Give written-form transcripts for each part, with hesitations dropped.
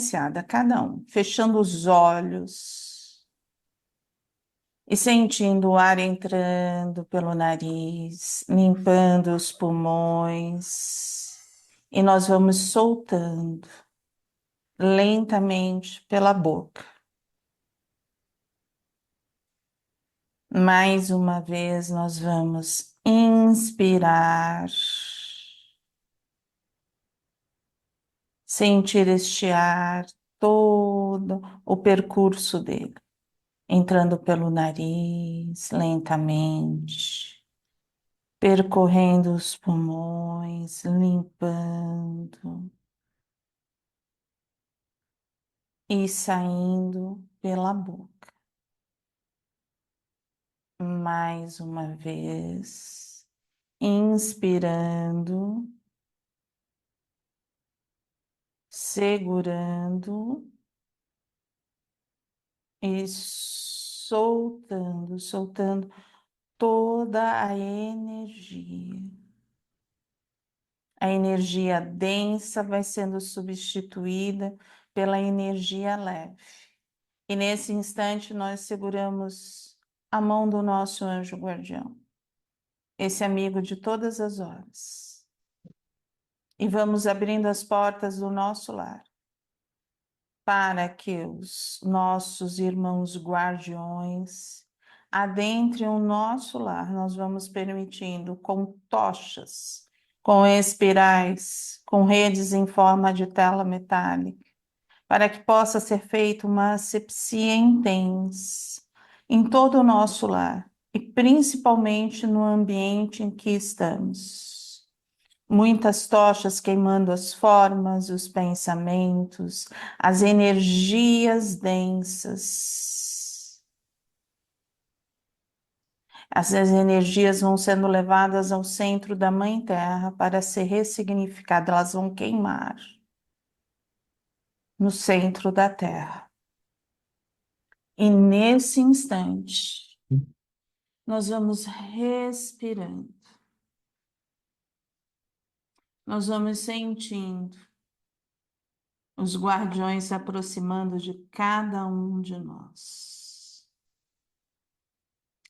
iniciada, cada um, fechando os olhos e sentindo o ar entrando pelo nariz, limpando os pulmões, e nós vamos soltando lentamente pela boca. Mais uma vez, nós vamos inspirar, sentir este ar todo o percurso dele, entrando pelo nariz lentamente, percorrendo os pulmões, limpando e saindo pela boca. Mais uma vez, inspirando, segurando e soltando, soltando toda a energia. A energia densa vai sendo substituída pela energia leve. E nesse instante nós seguramos a mão do nosso anjo guardião, esse amigo de todas as horas. E vamos abrindo as portas do nosso lar, para que os nossos irmãos guardiões adentrem o nosso lar. Nós vamos permitindo com tochas, com espirais, com redes em forma de tela metálica, para que possa ser feita uma asepsia intensa em todo o nosso lar e principalmente no ambiente em que estamos. Muitas tochas queimando as formas, os pensamentos, as energias densas. Essas energias vão sendo levadas ao centro da Mãe Terra para ser ressignificadas, elas vão queimar no centro da Terra. E nesse instante, nós vamos respirando, nós vamos sentindo os guardiões se aproximando de cada um de nós.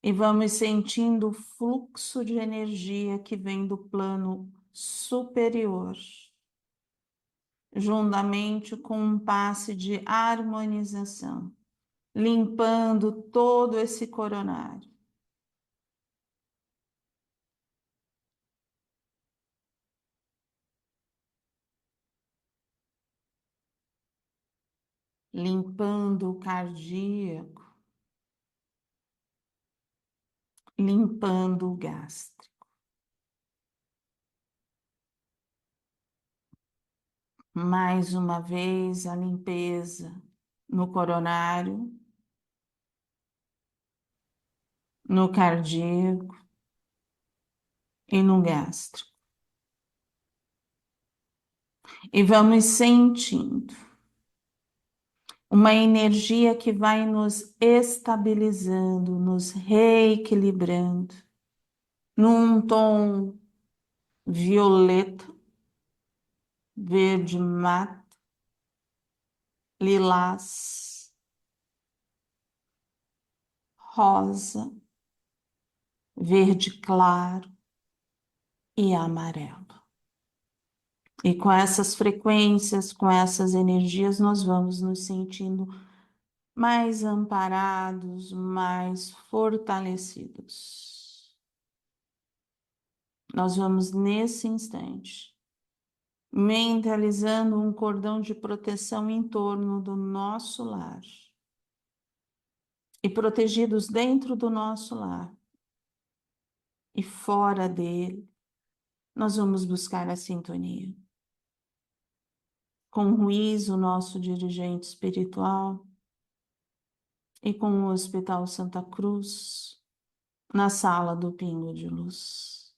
E vamos sentindo o fluxo de energia que vem do plano superior, juntamente com um passe de harmonização, limpando todo esse coronário. Limpando o cardíaco, limpando o gástrico. Mais uma vez a limpeza no coronário, no cardíaco e no gástrico. E vamos sentindo uma energia que vai nos estabilizando, nos reequilibrando, num tom violeta, verde mate, lilás, rosa, verde claro e amarelo. E com essas frequências, com essas energias, nós vamos nos sentindo mais amparados, mais fortalecidos. Nós vamos, nesse instante, mentalizando um cordão de proteção em torno do nosso lar. E protegidos dentro do nosso lar e fora dele, nós vamos buscar a sintonia. Com o Ruiz, o nosso dirigente espiritual, e com o Hospital Santa Cruz, na sala do Pingo de Luz.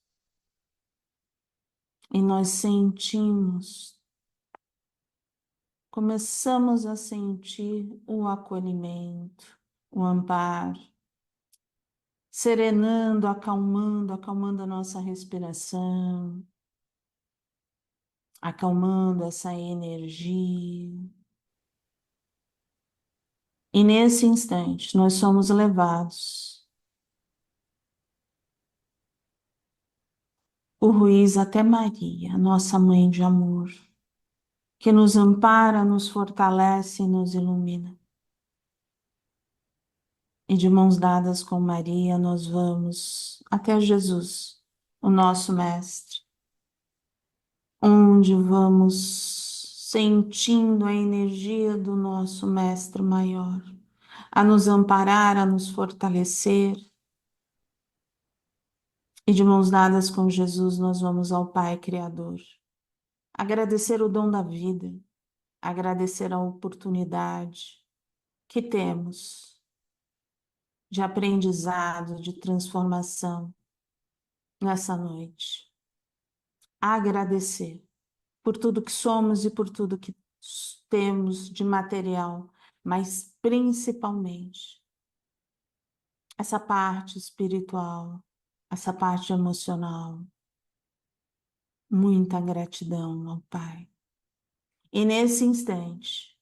E nós sentimos, começamos a sentir o acolhimento, o amparo, serenando, acalmando a nossa respiração, acalmando essa energia. E nesse instante, nós somos levados por Ruiz até Maria, nossa mãe de amor, que nos ampara, nos fortalece e nos ilumina. E de mãos dadas com Maria, nós vamos até Jesus, o nosso Mestre, onde vamos sentindo a energia do nosso Mestre Maior, a nos amparar, a nos fortalecer. E de mãos dadas com Jesus, nós vamos ao Pai Criador, agradecer o dom da vida, agradecer a oportunidade que temos de aprendizado, de transformação nessa noite. Agradecer por tudo que somos e por tudo que temos de material, mas principalmente essa parte espiritual, essa parte emocional. Muita gratidão ao Pai. E nesse instante,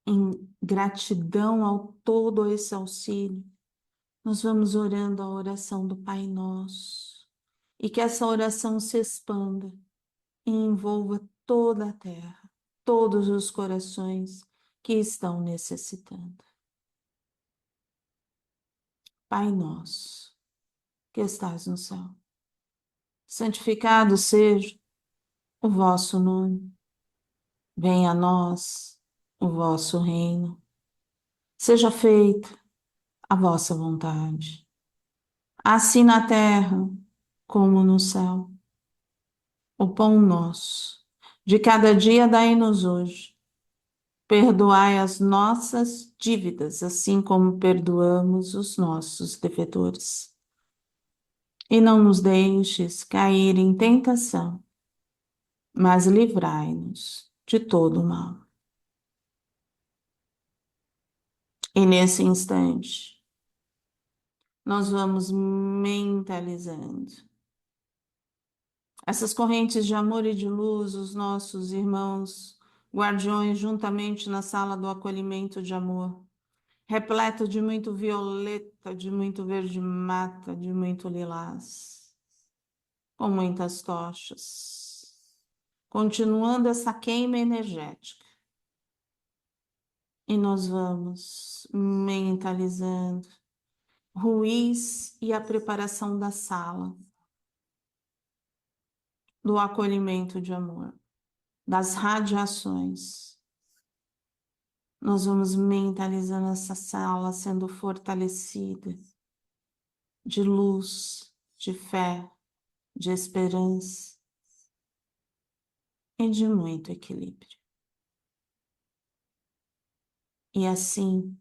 em gratidão ao todo esse auxílio, nós vamos orando a oração do Pai Nosso. E que essa oração se expanda e envolva toda a terra, todos os corações que estão necessitando. Pai Nosso, que estás no céu, santificado seja o vosso nome. Venha a nós o vosso reino. Seja feita a vossa vontade, assim na terra como no céu. O pão nosso de cada dia dai-nos hoje. Perdoai as nossas dívidas, assim como perdoamos os nossos devedores. E não nos deixes cair em tentação, mas livrai-nos de todo o mal. E nesse instante, nós vamos mentalizando essas correntes de amor e de luz, os nossos irmãos guardiões, juntamente na sala do acolhimento de amor, repleto de muito violeta, de muito verde mata, de muito lilás, com muitas tochas, continuando essa queima energética. E nós vamos mentalizando Ruiz e a preparação da sala, do acolhimento de amor, das radiações. Nós vamos mentalizando essa sala sendo fortalecida de luz, de fé, de esperança e de muito equilíbrio. E assim,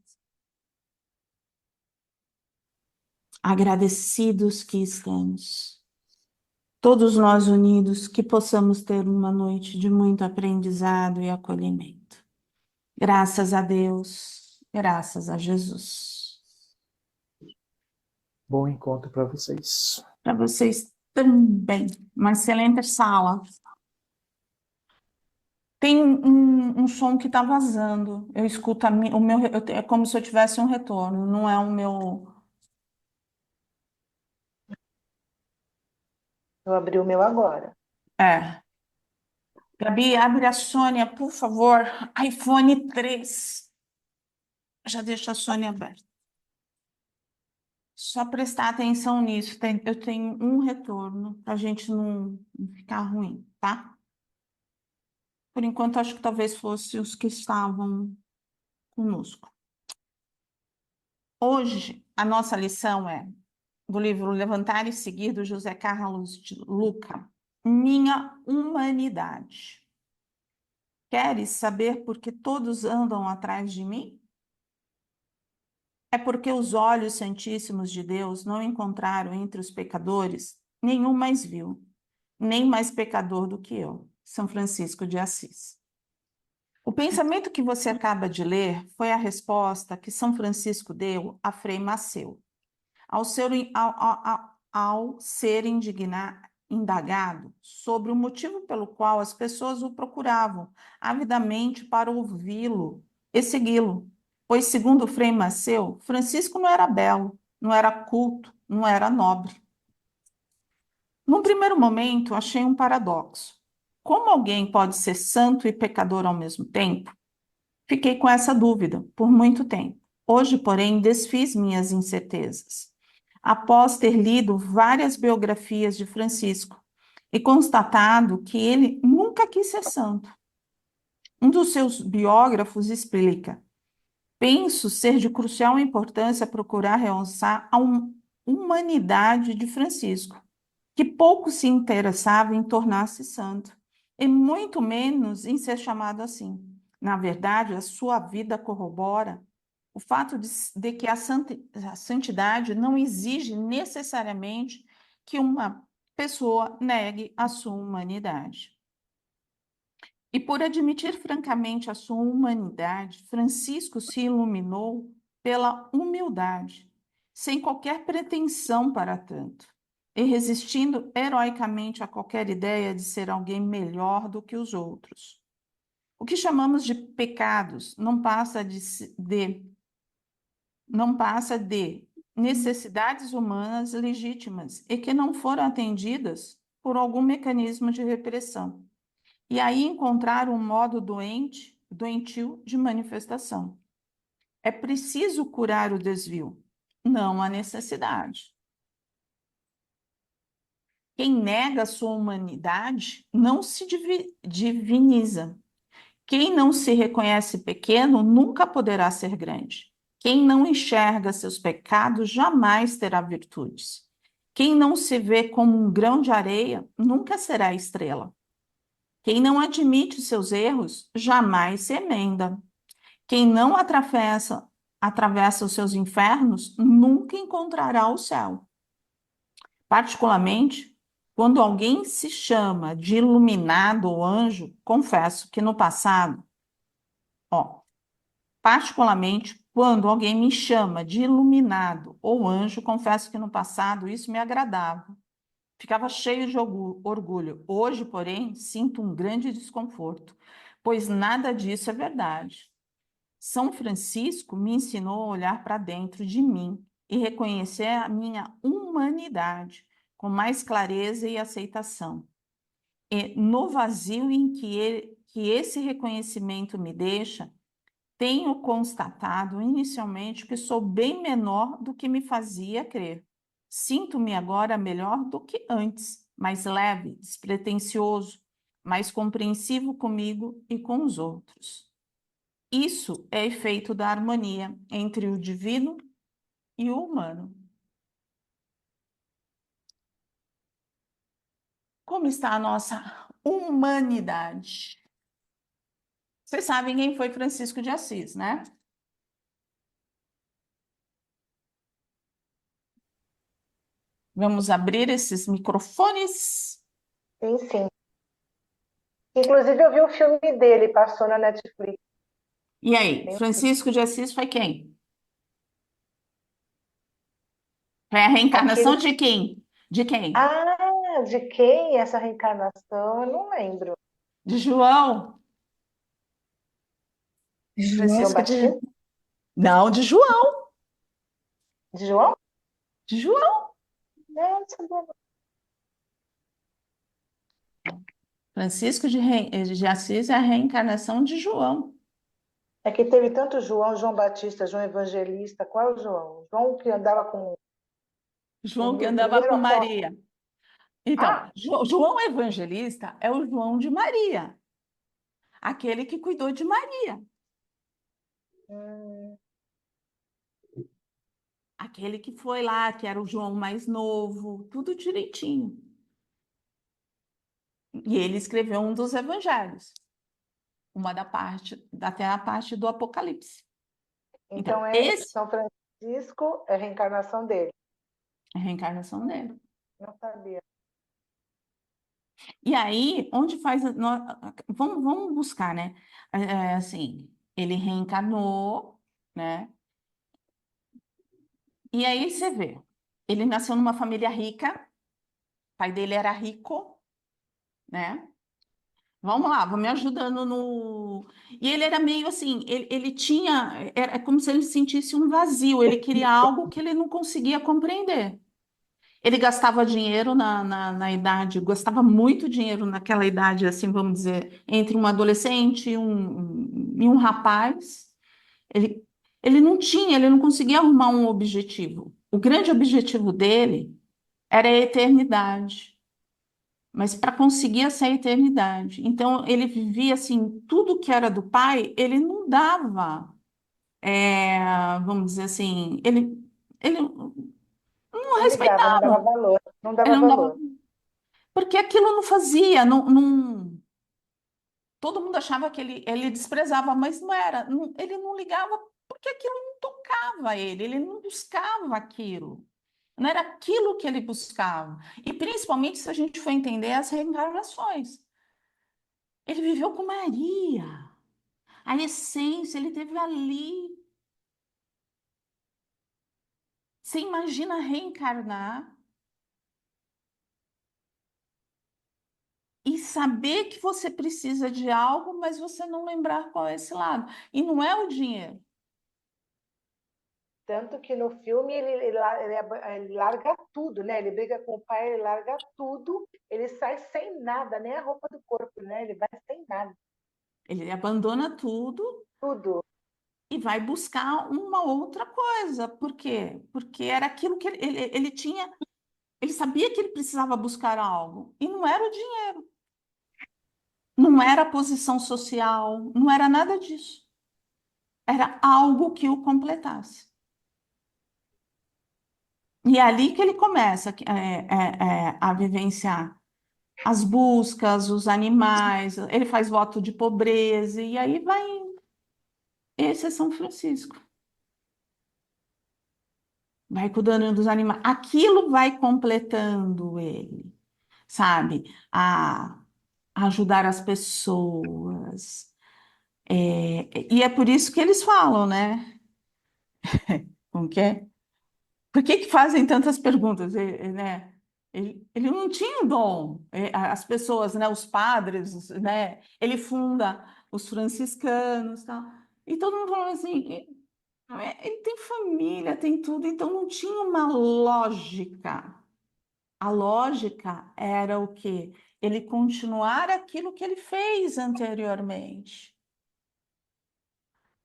agradecidos que estamos, todos nós unidos, que possamos ter uma noite de muito aprendizado e acolhimento. Graças a Deus, graças a Jesus. Bom encontro para vocês. Para vocês também. Uma excelente sala. Tem um som que está vazando. Eu escuto o meu. É como se eu tivesse um retorno. Não é o meu. Eu abri o meu agora. É. Gabi, abre a Sônia, por favor. iPhone 3. Já deixa a Sônia aberta. Só prestar atenção nisso. Eu tenho um retorno para a gente não ficar ruim, tá? Por enquanto, acho que talvez fosse os que estavam conosco. Hoje, a nossa lição é do livro Levantar e Seguir, do José Carlos de Luca, Minha Humanidade. Queres saber por que todos andam atrás de mim? É porque os olhos santíssimos de Deus não encontraram entre os pecadores nenhum mais vil, nem mais pecador do que eu. São Francisco de Assis. O pensamento que você acaba de ler foi a resposta que São Francisco deu a Frei Maceu. Ao ser indagado sobre o motivo pelo qual as pessoas o procuravam avidamente para ouvi-lo e segui-lo. pois, segundo Frei Maceu, Francisco não era belo, não era culto, não era nobre. Num primeiro momento, achei um paradoxo. Como alguém pode ser santo e pecador ao mesmo tempo? Fiquei com essa dúvida por muito tempo. Hoje, porém, desfiz minhas incertezas. Após ter lido várias biografias de Francisco e constatado que ele nunca quis ser santo. Um dos seus biógrafos explica: penso ser de crucial importância procurar realçar a humanidade de Francisco, que pouco se interessava em tornar-se santo, e muito menos em ser chamado assim. Na verdade, a sua vida corrobora o fato de que a santidade não exige necessariamente que uma pessoa negue a sua humanidade. E por admitir francamente a sua humanidade, Francisco se iluminou pela humildade, sem qualquer pretensão para tanto, e resistindo heroicamente a qualquer ideia de ser alguém melhor do que os outros. O que chamamos de pecados não passa de necessidades humanas legítimas e que não foram atendidas por algum mecanismo de repressão. E aí encontrar um modo doentio de manifestação. É preciso curar o desvio, não a necessidade. Quem nega a sua humanidade não se diviniza. Quem não se reconhece pequeno nunca poderá ser grande. Quem não enxerga seus pecados jamais terá virtudes. Quem não se vê como um grão de areia nunca será estrela. Quem não admite seus erros jamais se emenda. Quem não atravessa os seus infernos nunca encontrará o céu. Particularmente, quando alguém se chama de iluminado ou anjo, confesso que no passado, particularmente quando alguém me chama de iluminado ou anjo, confesso que no passado isso me agradava. Ficava cheio de orgulho. Hoje, porém, sinto um grande desconforto, pois nada disso é verdade. São Francisco me ensinou a olhar para dentro de mim e reconhecer a minha humanidade com mais clareza e aceitação. E no vazio que esse reconhecimento me deixa, tenho constatado inicialmente que sou bem menor do que me fazia crer. Sinto-me agora melhor do que antes, mais leve, despretensioso, mais compreensivo comigo e com os outros. Isso é efeito da harmonia entre o divino e o humano. Como está a nossa humanidade? Vocês sabem quem foi Francisco de Assis, né? Vamos abrir esses microfones. Sim, sim. Inclusive, eu vi o filme dele, passou na Netflix. E aí, Francisco de Assis foi quem? Foi a reencarnação Aquele... de quem? De quem? Ah, de quem essa reencarnação? Eu não lembro. De João. João Francisco de... Batista? Não, de João. De João? De João. Não, não sabia não. Francisco de Assis é a reencarnação de João. É que teve tanto João, João Batista, João Evangelista. Qual é o João? João que andava com João que o andava primeiro com apóstolo. Maria. Então, Ah, João Evangelista é o João de Maria, aquele que cuidou de Maria, hum, aquele que foi lá, que era o João mais novo, tudo direitinho. E ele escreveu um dos evangelhos, até a parte do Apocalipse. Então, então esse São Francisco é a reencarnação dele. é a reencarnação dele. Não sabia. E aí, onde faz. Vamos buscar, né? Assim, ele reencarnou, né? E aí você vê, ele nasceu numa família rica, o pai dele era rico, né? Vamos lá, vão me ajudando no. E ele era meio assim, ele tinha, era como se ele sentisse um vazio, ele queria algo que ele não conseguia compreender. Ele gastava dinheiro na idade, gastava muito dinheiro naquela idade, assim, vamos dizer, entre um adolescente e um rapaz. Ele, ele não conseguia arrumar um objetivo. O grande objetivo dele era a eternidade, mas para conseguir essa eternidade. Então, ele vivia assim, tudo que era do pai, ele não dava, vamos dizer assim, ele não Não ligava, não dava respeitava, valor, não ele dava não dava, valor. porque aquilo não fazia, todo mundo achava que ele desprezava, mas não era, ele não ligava porque aquilo não tocava ele não buscava aquilo. Não era aquilo que ele buscava. E principalmente se a gente for entender as reencarnações. Ele viveu com Maria. A essência, ele teve ali. Você imagina reencarnar e saber que você precisa de algo, mas você não lembrar qual é esse lado. E não é o dinheiro. Tanto que no filme ele larga tudo, né? Ele briga com o pai, ele larga tudo, ele sai sem nada, nem a roupa do corpo, né? Ele vai sem nada, Ele abandona tudo tudo. e vai buscar uma outra coisa. Por quê? Porque era aquilo que ele tinha. Ele sabia que ele precisava buscar algo. E não era o dinheiro. Não era a posição social. Não era nada disso. Era algo que o completasse. E é ali que ele começa a vivenciar as buscas, os animais, ele faz voto de pobreza, e aí vai. Esse é São Francisco. Vai cuidando dos animais. Aquilo vai completando ele, sabe? A ajudar as pessoas. E é por isso que eles falam, né? Como que é? Por que que fazem tantas perguntas, né? Ele não tinha um dom. As pessoas, né, os padres, né? Ele funda os franciscanos, tal. E todo mundo falando assim, ele tem família, tem tudo, então não tinha uma lógica. A lógica era o quê? Ele continuar aquilo que ele fez anteriormente.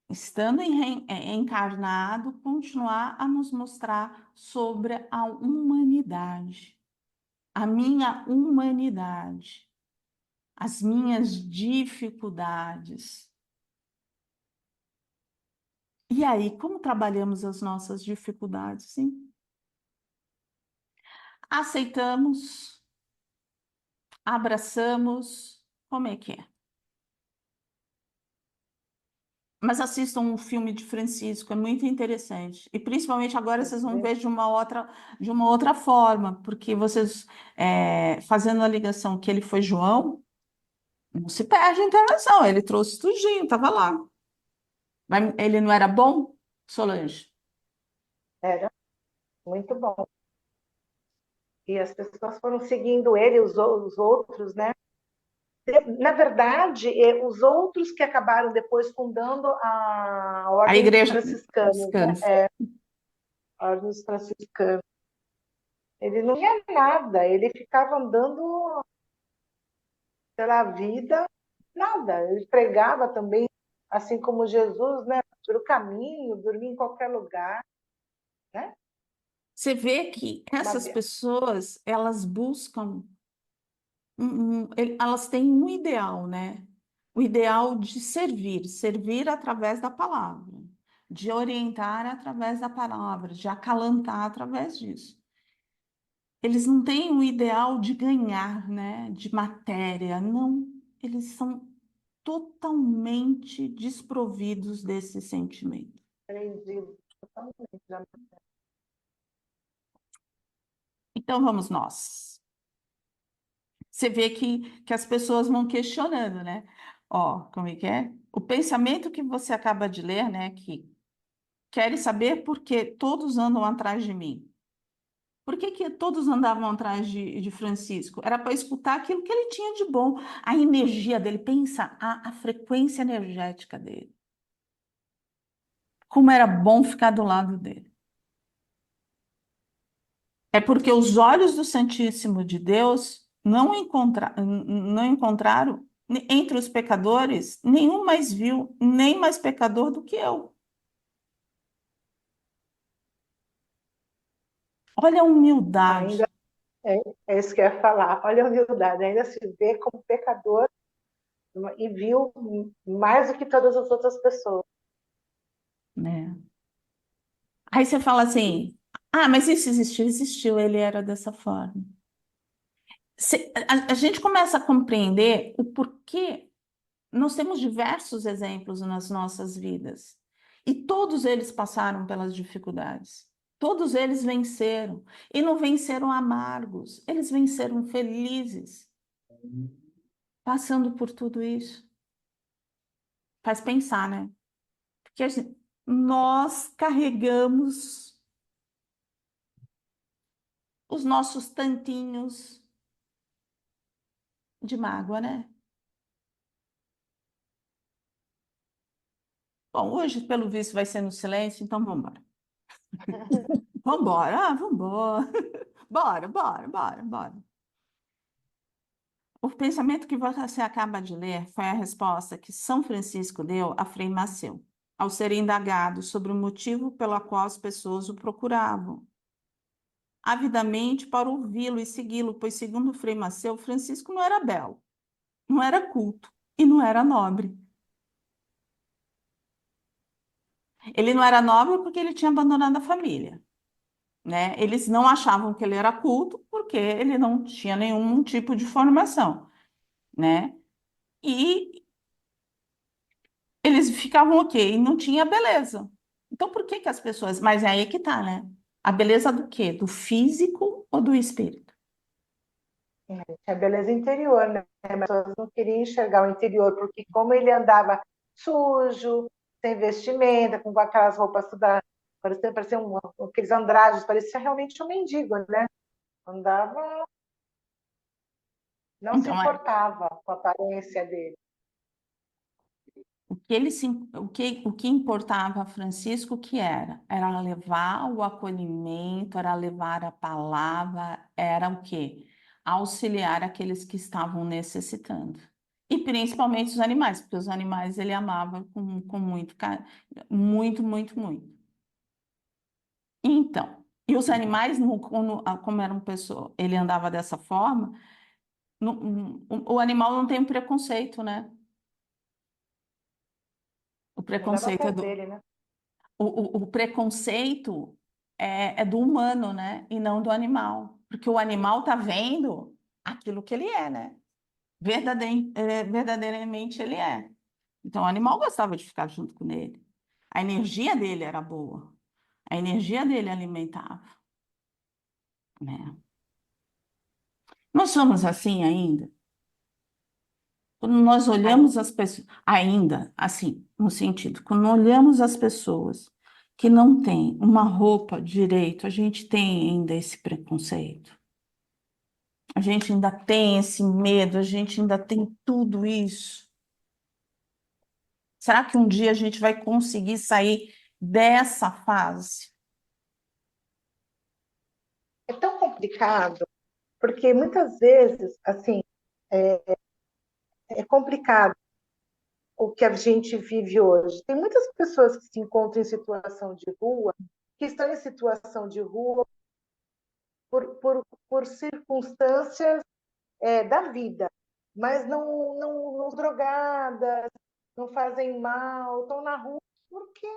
Estando encarnado, continuar a nos mostrar sobre a humanidade, a minha humanidade, as minhas dificuldades. E aí, como trabalhamos as nossas dificuldades, hein? Aceitamos, abraçamos, como é que é? Mas assistam um filme de Francisco, é muito interessante. E principalmente agora vocês vão ver de uma outra forma, porque vocês, fazendo a ligação que ele foi João, não se perde a interação, ele trouxe tudinho, estava lá. Ele não era bom, Solange? Era muito bom. E as pessoas foram seguindo ele, os outros, né? Na verdade, os outros que acabaram depois fundando a A Ordem dos igreja Franciscanos, né? franciscana. A Ordem dos Franciscanos. Ele não ia nada, ele ficava andando pela vida, nada. Ele pregava também, assim como Jesus, né? Pelo caminho, dormia em qualquer lugar, né? Você vê que essas Uma- pessoas, elas buscam, elas têm um ideal, né? O ideal de servir, servir através da palavra, de orientar através da palavra, de acalantar através disso. Eles não têm o ideal de ganhar, né? De matéria, não. Eles são totalmente desprovidos desse sentimento. Aprendido totalmente. Então vamos nós. Você vê que as pessoas vão questionando, né? Ó, como é que é? O pensamento que você acaba de ler, né? Que quer saber por que todos andam atrás de mim. Por que que todos andavam atrás de Francisco? Era para escutar aquilo que ele tinha de bom, a energia dele. Pensa a frequência energética dele. Como era bom ficar do lado dele. É porque os olhos do Santíssimo de Deus não encontraram entre os pecadores nenhum mais vil, nem mais pecador do que eu. Olha a Ainda humildade, é isso que eu ia falar. Olha a humildade, ainda se vê como pecador e viu mais do que todas as outras pessoas. né? Aí você fala assim: ah, mas isso existiu, existiu, ele era dessa forma. A gente começa a compreender o porquê. Nós temos diversos exemplos nas nossas vidas e todos eles passaram pelas dificuldades. Todos eles venceram e não venceram amargos, eles venceram felizes, passando por tudo isso. Faz pensar, né? Porque nós carregamos os nossos tantinhos de mágoa, né? Bom, hoje, pelo visto, vai ser no silêncio, então vamos embora. Vamos embora, vamos embora. Bora, bora, bora, bora. O pensamento que você acaba de ler foi a resposta que São Francisco deu a Frei Maceu, ao ser indagado sobre o motivo pelo qual as pessoas o procuravam, avidamente para ouvi-lo e segui-lo, pois, segundo Frei Maceu, Francisco não era belo, não era culto e não era nobre. Ele não era nobre porque ele tinha abandonado a família, né? Eles não achavam que ele era culto porque ele não tinha nenhum tipo de formação, né? E eles ficavam ok, não tinha beleza. Então, por que que as pessoas... Mas é aí que tá, né? A beleza do quê? Do físico ou do espírito? É beleza interior, né? Mas as pessoas não queriam enxergar o interior, porque como ele andava sujo, sem vestimenta, com aquelas roupas toda, parecia aqueles andrajos, parecia realmente um mendigo, né? Andava, não se Então, importava com a aparência dele. o que importava a Francisco que era? Era levar o acolhimento, era levar a palavra, era o quê? Auxiliar aqueles que estavam necessitando. E principalmente os animais, porque os animais ele amava com muito carinho, muito, muito, muito. Então, e os animais, como eram pessoas, ele andava dessa forma, o animal não tem preconceito, né? O Andava preconceito é perto do, dele, né? o preconceito é do humano, né? E não do animal. Porque o animal tá vendo aquilo que ele é, né? Verdadeiramente ele é. Então o animal gostava de ficar junto com ele. A energia dele era boa. A energia dele alimentava, né? Nós somos assim ainda. Quando nós Aí, olhamos as pessoas, ainda assim, no sentido, quando olhamos as pessoas que não têm uma roupa direito, a gente tem ainda esse preconceito. A gente ainda tem esse medo, a gente ainda tem tudo isso. Será que um dia a gente vai conseguir sair dessa fase? é tão complicado, porque muitas vezes, assim, é complicado o que a gente vive hoje. Tem muitas pessoas que se encontram em situação de rua, que estão em situação de rua por circunstâncias da vida, mas não drogadas, não fazem mal, estão na rua porque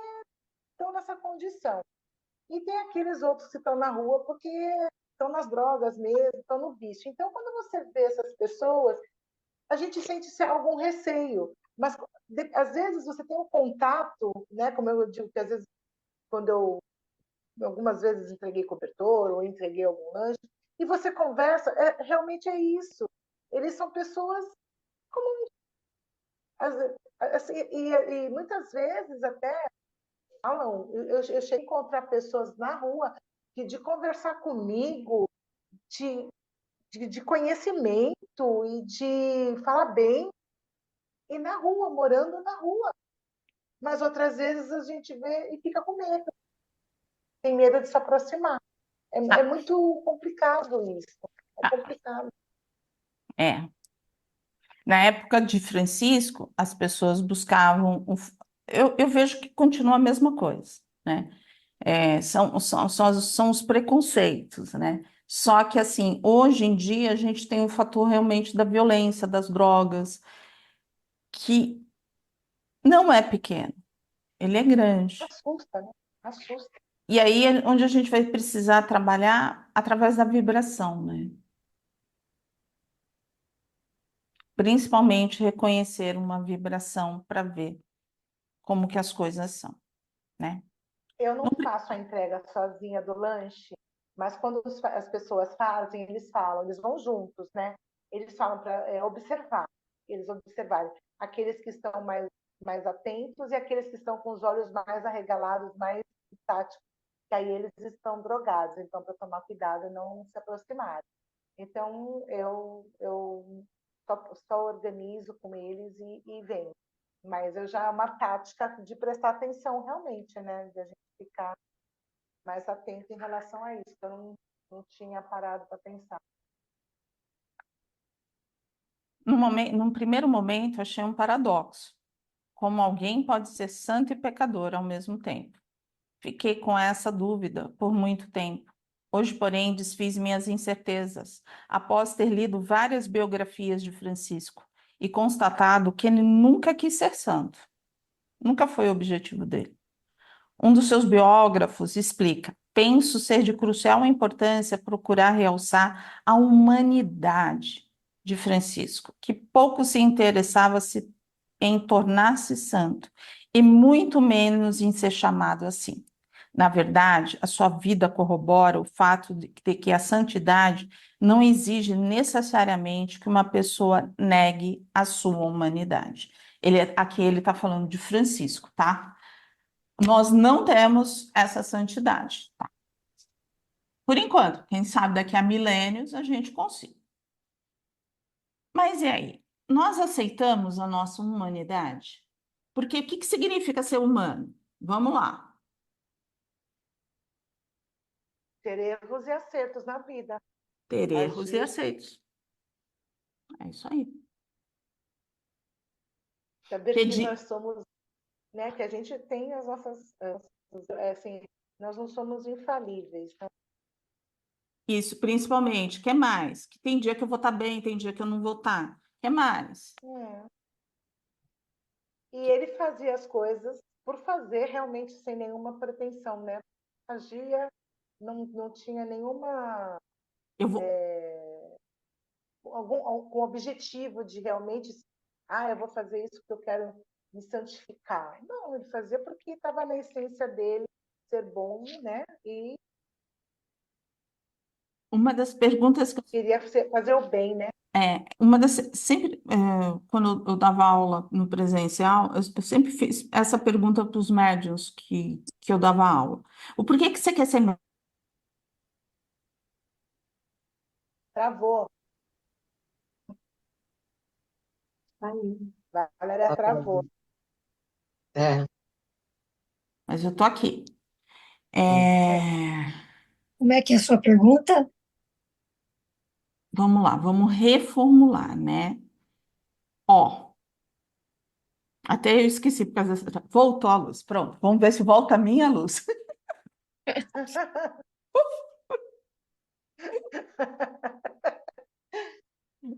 estão nessa condição. E tem aqueles outros que estão na rua porque estão nas drogas mesmo, estão no vício. Então, quando você vê essas pessoas, a gente sente algum receio. Mas, às vezes, você tem um contato, né? Como eu digo, que às vezes, quando eu algumas vezes entreguei cobertor ou entreguei algum lanche, e você conversa, realmente é isso. Eles são pessoas como assim, e muitas vezes até falam, eu cheguei a encontrar pessoas na rua que de conversar comigo, de, de conhecimento e de falar bem, e na rua, morando na rua. Mas outras vezes a gente vê e fica com medo, tem medo de se aproximar. É muito complicado isso. É complicado. É. Na época de Francisco, as pessoas buscavam. Eu vejo que continua a mesma coisa, né? São os preconceitos, né? Só que, assim, hoje em dia a gente tem o fator realmente da violência, das drogas, que não é pequeno, ele é grande. Assusta, né? Assusta. E aí é onde a gente vai precisar trabalhar através da vibração, né? Principalmente reconhecer uma vibração para ver como que as coisas são, né? Eu não faço a entrega sozinha do lanche, mas quando as pessoas fazem, eles falam, eles vão juntos, né? Eles falam para observar, eles observarem aqueles que estão mais atentos e aqueles que estão com os olhos mais arregalados, mais estáticos, que aí eles estão drogados, então para tomar cuidado e não se aproximarem. Então eu só organizo com eles e venho. Mas eu já é uma tática de prestar atenção realmente, né? De a gente ficar mais atento em relação a isso. Eu não tinha parado para pensar. Num primeiro momento, achei um paradoxo. Como alguém pode ser santo e pecador ao mesmo tempo? Fiquei com essa dúvida por muito tempo. Hoje, porém, desfiz minhas incertezas, após ter lido várias biografias de Francisco e constatado que ele nunca quis ser santo. Nunca foi o objetivo dele. Um dos seus biógrafos explica: penso ser de crucial importância procurar realçar a humanidade de Francisco, que pouco se interessava em tornar-se santo, e muito menos em ser chamado assim. Na verdade, a sua vida corrobora o fato de que a santidade não exige necessariamente que uma pessoa negue a sua humanidade. Aqui ele está falando de Francisco, tá? Nós não temos essa santidade, tá? Por enquanto, quem sabe daqui a milênios a gente consiga. Mas e aí? Nós aceitamos a nossa humanidade? Porque o que significa ser humano? Vamos lá. Ter erros e acertos na vida. Ter erros e Agir. aceitos. É isso aí. Saber que Pedir nós somos, né? Que a gente tem as nossas. Assim, nós não somos infalíveis. Né? isso, principalmente. Quer mais? Que tem dia que eu vou estar bem, tem dia que eu não vou estar. Quer mais? É. E ele fazia as coisas por fazer realmente sem nenhuma pretensão, né? Agia, não tinha nenhuma Eu vou. algum objetivo de realmente, eu vou fazer isso porque eu quero me santificar. Não, ele fazia porque estava na essência dele ser bom, né? E Uma das perguntas que queria fazer o bem, né? uma das sempre quando eu dava aula no presencial, eu sempre fiz essa pergunta para os médiuns que eu dava aula. O porquê que você quer ser médium? Travou. Aí. Valéria Tá travou. bom. É. Mas eu tô aqui. Hum. Como é que é a sua pergunta? Vamos lá, vamos reformular, né? Ó, até eu esqueci, por causa voltou a luz. Pronto, vamos ver se volta a minha luz.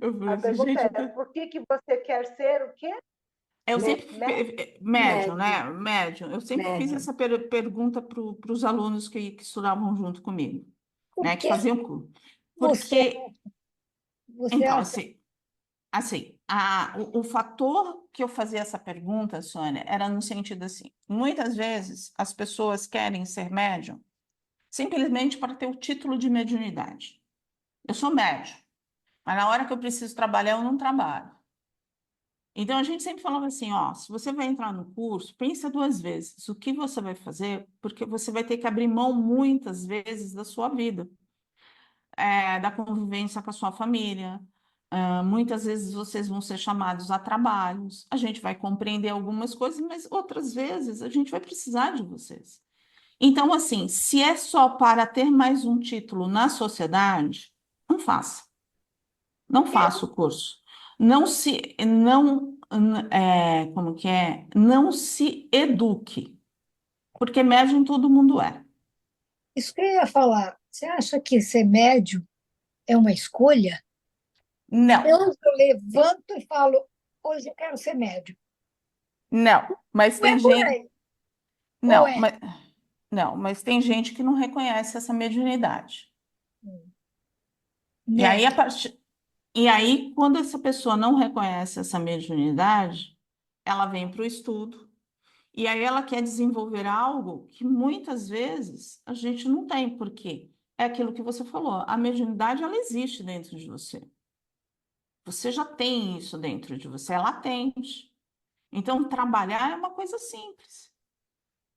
Eu falei A assim, pergunta gente, é: por que você quer ser o quê? eu sempre, médium, Médio, né? Médium, eu sempre fiz médio. essa pergunta para os alunos que estudavam junto comigo, Por né? Que que faziam curso. você, Porque, você então, acha? o fator que eu fazia essa pergunta, Sônia, era no sentido assim: muitas vezes as pessoas querem ser médium simplesmente para ter o título de mediunidade. Eu sou médium, mas na hora que eu preciso trabalhar, eu não trabalho. Então, a gente sempre falava assim, ó, se você vai entrar no curso, pensa duas vezes o que você vai fazer, porque você vai ter que abrir mão muitas vezes da sua vida, da convivência com a sua família. Muitas vezes vocês vão ser chamados a trabalhos, a gente vai compreender algumas coisas, mas outras vezes a gente vai precisar de vocês. Então, assim, se é só para ter mais um título na sociedade, não faça. Não faça o curso. Não se, não, como que é? Não se eduque, porque médium todo mundo é. Isso que eu ia falar. Você acha que ser médium é uma escolha? Não, Eu levanto e falo, hoje eu quero ser médium. não, mas Não é tem por gente, aí. Ou não, é? mas tem gente que não reconhece essa mediunidade. E aí, Médium. quando essa pessoa não reconhece essa mediunidade, ela vem para o estudo. E aí ela quer desenvolver algo que muitas vezes a gente não tem, porque é aquilo que você falou, a mediunidade ela existe dentro de você. Você já tem isso dentro de você, é latente. Então, trabalhar é uma coisa simples.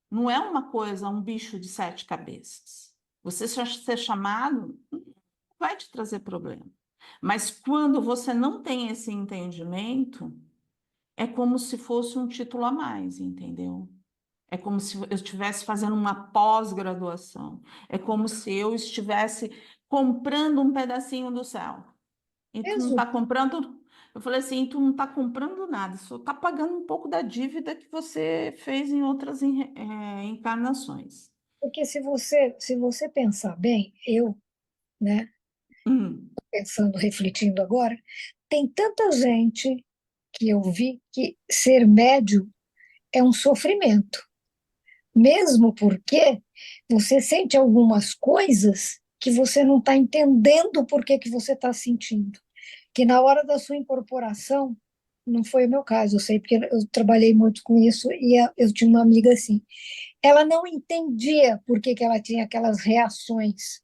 Não é uma coisa, um bicho de sete cabeças. Você ser chamado não vai te trazer problema. Mas quando você não tem esse entendimento, é como se fosse um título a mais, entendeu? É como se eu estivesse fazendo uma pós-graduação. É como se eu estivesse comprando um pedacinho do céu. E tu não Mesmo está comprando. Eu falei assim, tu não está comprando nada, só está pagando um pouco da dívida que você fez em outras encarnações. porque se você pensar bem, eu, né, Hum, pensando, refletindo agora, tem tanta gente que eu vi que ser médium é um sofrimento, mesmo porque você sente algumas coisas que você não está entendendo por que que você está sentindo. Que na hora da sua incorporação, não foi o meu caso, eu sei porque eu trabalhei muito com isso e eu tinha uma amiga assim. Ela não entendia por que que ela tinha aquelas reações.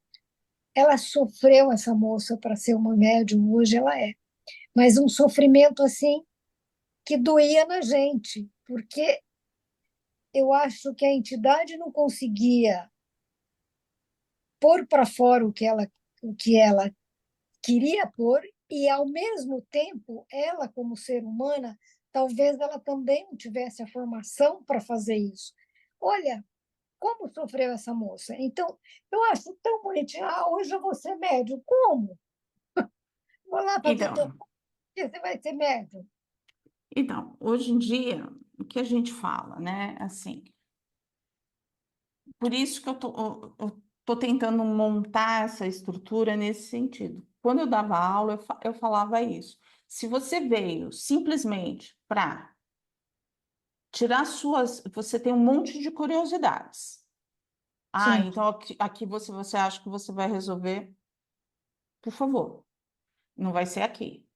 Ela sofreu, essa moça, para ser uma médium, hoje ela é. Mas um sofrimento assim que doía na gente, porque eu acho que a entidade não conseguia pôr para fora o que ela queria pôr, e ao mesmo tempo, ela, como ser humana, talvez ela também não tivesse a formação para fazer isso. Olha, como sofreu essa moça. Então, eu acho tão bonitinho. Ah, hoje eu vou ser médium. Como? Vou lá fazer teu. então, Você vai ser médium. hoje em dia, o que a gente fala, né? Assim, por isso que eu tô tentando montar essa estrutura nesse sentido. Quando eu dava aula, eu falava isso. Se você veio simplesmente para tirar suas. Você tem um monte de curiosidades. Ah, Sim. então aqui você acha que você vai resolver? Por favor, não vai ser aqui.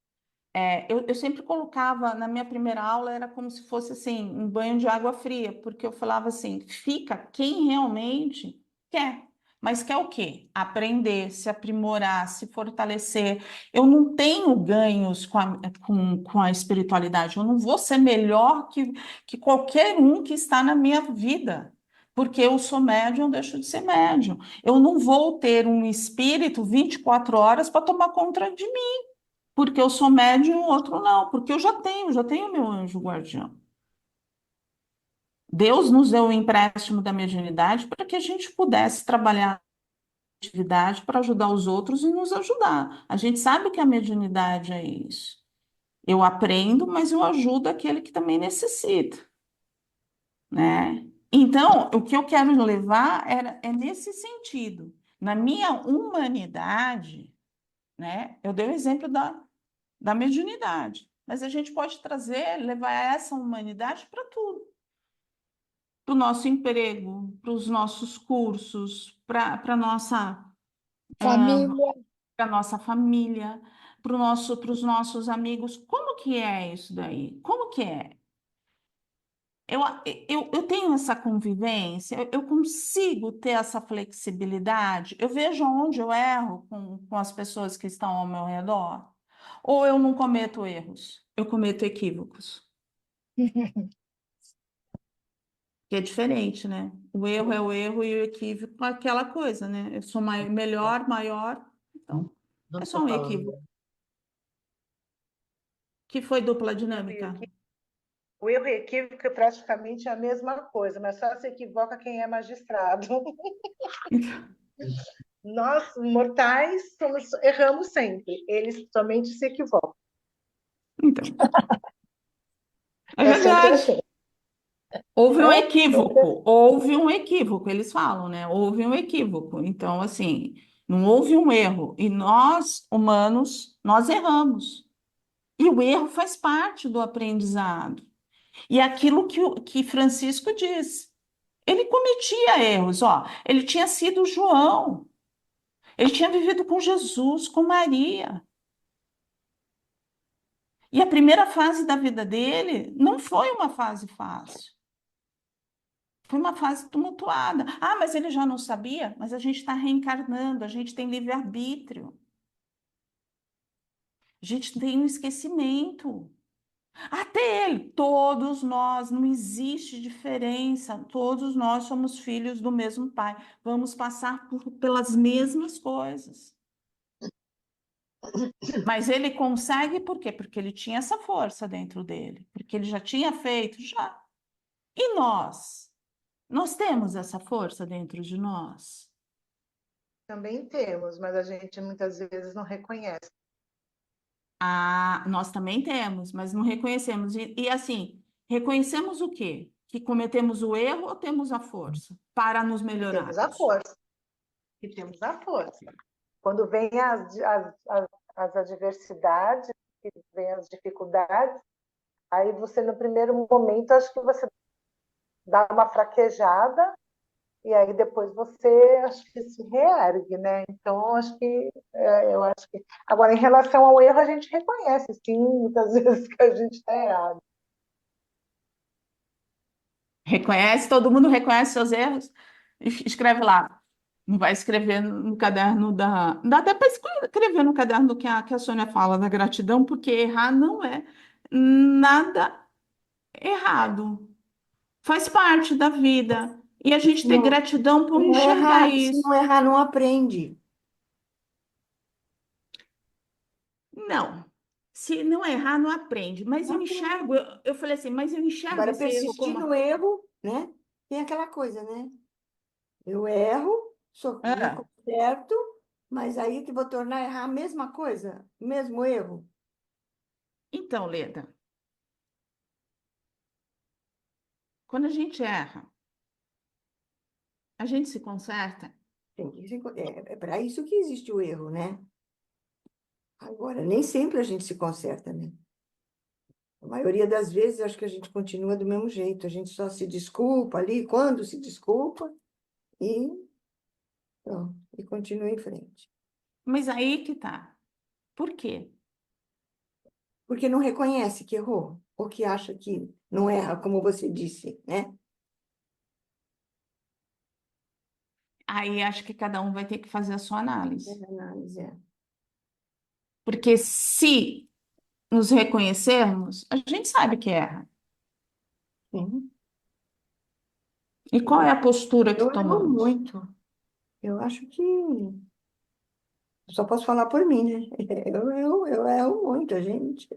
Eu sempre colocava na minha primeira aula, era como se fosse assim, um banho de água fria, porque eu falava assim: fica quem realmente quer. Mas quer o quê? Aprender, se aprimorar, se fortalecer. Eu não tenho ganhos com a espiritualidade, eu não vou ser melhor que qualquer um que está na minha vida. Porque eu sou médium, eu deixo de ser médium. Eu não vou ter um espírito 24 horas para tomar conta de mim porque eu sou médium e o outro não, porque eu já tenho meu anjo guardião. Deus nos deu o empréstimo da mediunidade para que a gente pudesse trabalhar a atividade para ajudar os outros e nos ajudar. A gente sabe que a mediunidade é isso. Eu aprendo, mas eu ajudo aquele que também necessita, né? Então, o que eu quero levar é nesse sentido. Na minha humanidade, né? Eu dei o exemplo da mediunidade. Mas a gente pode trazer, levar essa humanidade para tudo. Para o nosso emprego, para os nossos cursos, para a Família. nossa família, para os nossos amigos. Como que é isso daí? Como que é? Eu, eu tenho essa convivência, eu consigo ter essa flexibilidade, eu vejo onde eu erro com as pessoas que estão ao meu redor. Ou eu não cometo erros, eu cometo equívocos. Que é diferente, né? O erro é o erro e o equívoco é aquela coisa, né? Eu sou melhor, maior, então Não é estou só um falando. equívoco. Que foi dupla Erro e dinâmica. O erro e equívoco é praticamente a mesma coisa, mas só se equivoca quem é magistrado. Nós, mortais, erramos sempre. Eles somente se equivocam. Então, é É sempre verdade. assim. É? Houve um equívoco, eles falam, né? Houve um equívoco. Então, assim, não houve um erro. E nós, humanos, nós erramos. E o erro faz parte do aprendizado. E aquilo que Francisco diz, ele cometia erros, ó. Ele tinha sido João, ele tinha vivido com Jesus, com Maria. E a primeira fase da vida dele não foi uma fase fácil. Foi uma fase tumultuada. Ah, mas ele já não sabia? Mas a gente está reencarnando, a gente tem livre-arbítrio. A gente tem um esquecimento. Até ele, todos nós, não existe diferença. Todos nós somos filhos do mesmo pai. Vamos passar pelas mesmas coisas. Mas ele consegue por quê? Porque ele tinha essa força dentro dele. Porque ele já tinha feito, já. E nós? Nós temos essa força dentro de nós? Também temos, mas a gente muitas vezes não reconhece. Ah, nós também temos, mas não reconhecemos. E assim, reconhecemos o quê? Que cometemos o erro ou temos a força para nos E temos a melhorarmos? força. E temos a força. Quando vem as adversidades, que vem as dificuldades, aí você, no primeiro momento, acho que você dá uma fraquejada e aí depois você, acho que se reergue, né? Então, eu acho que... Agora, em relação ao erro, a gente reconhece, sim, muitas vezes que a gente está errado. Reconhece, todo mundo reconhece seus erros? Escreve lá. Não vai escrever no caderno da. Dá até para escrever no caderno do que a Sônia fala da gratidão, porque errar não é nada errado. Faz parte da vida. E a gente Se tem não, gratidão se por não enxergar errar, se isso. não errar, não aprende. Não. Se não errar, não aprende. Mas Não eu aprende. enxergo, eu falei assim, mas eu enxergo Agora, esse erro persistir como. no erro, né? Tem aquela coisa, né? Eu erro, me Ah, conserto, mas aí que vou tornar a errar a mesma coisa, o mesmo erro. então, Leda, quando a gente erra, a gente se conserta. É para isso que existe o erro, né? Agora, nem sempre a gente se conserta, né? A maioria das vezes, acho que a gente continua do mesmo jeito. A gente só se desculpa ali, quando se desculpa, e pronto, e continua em frente. Mas aí que tá. Por quê? Porque não reconhece que errou, ou que acha que não erra, como você disse, né? Aí acho que cada um vai ter que fazer a sua É análise. análise, é. Porque se nos reconhecermos, a gente sabe que erra. Sim. E qual é a postura que Eu erro tomamos? muito. Eu acho que só posso falar por mim, né? Eu erro muito, a gente.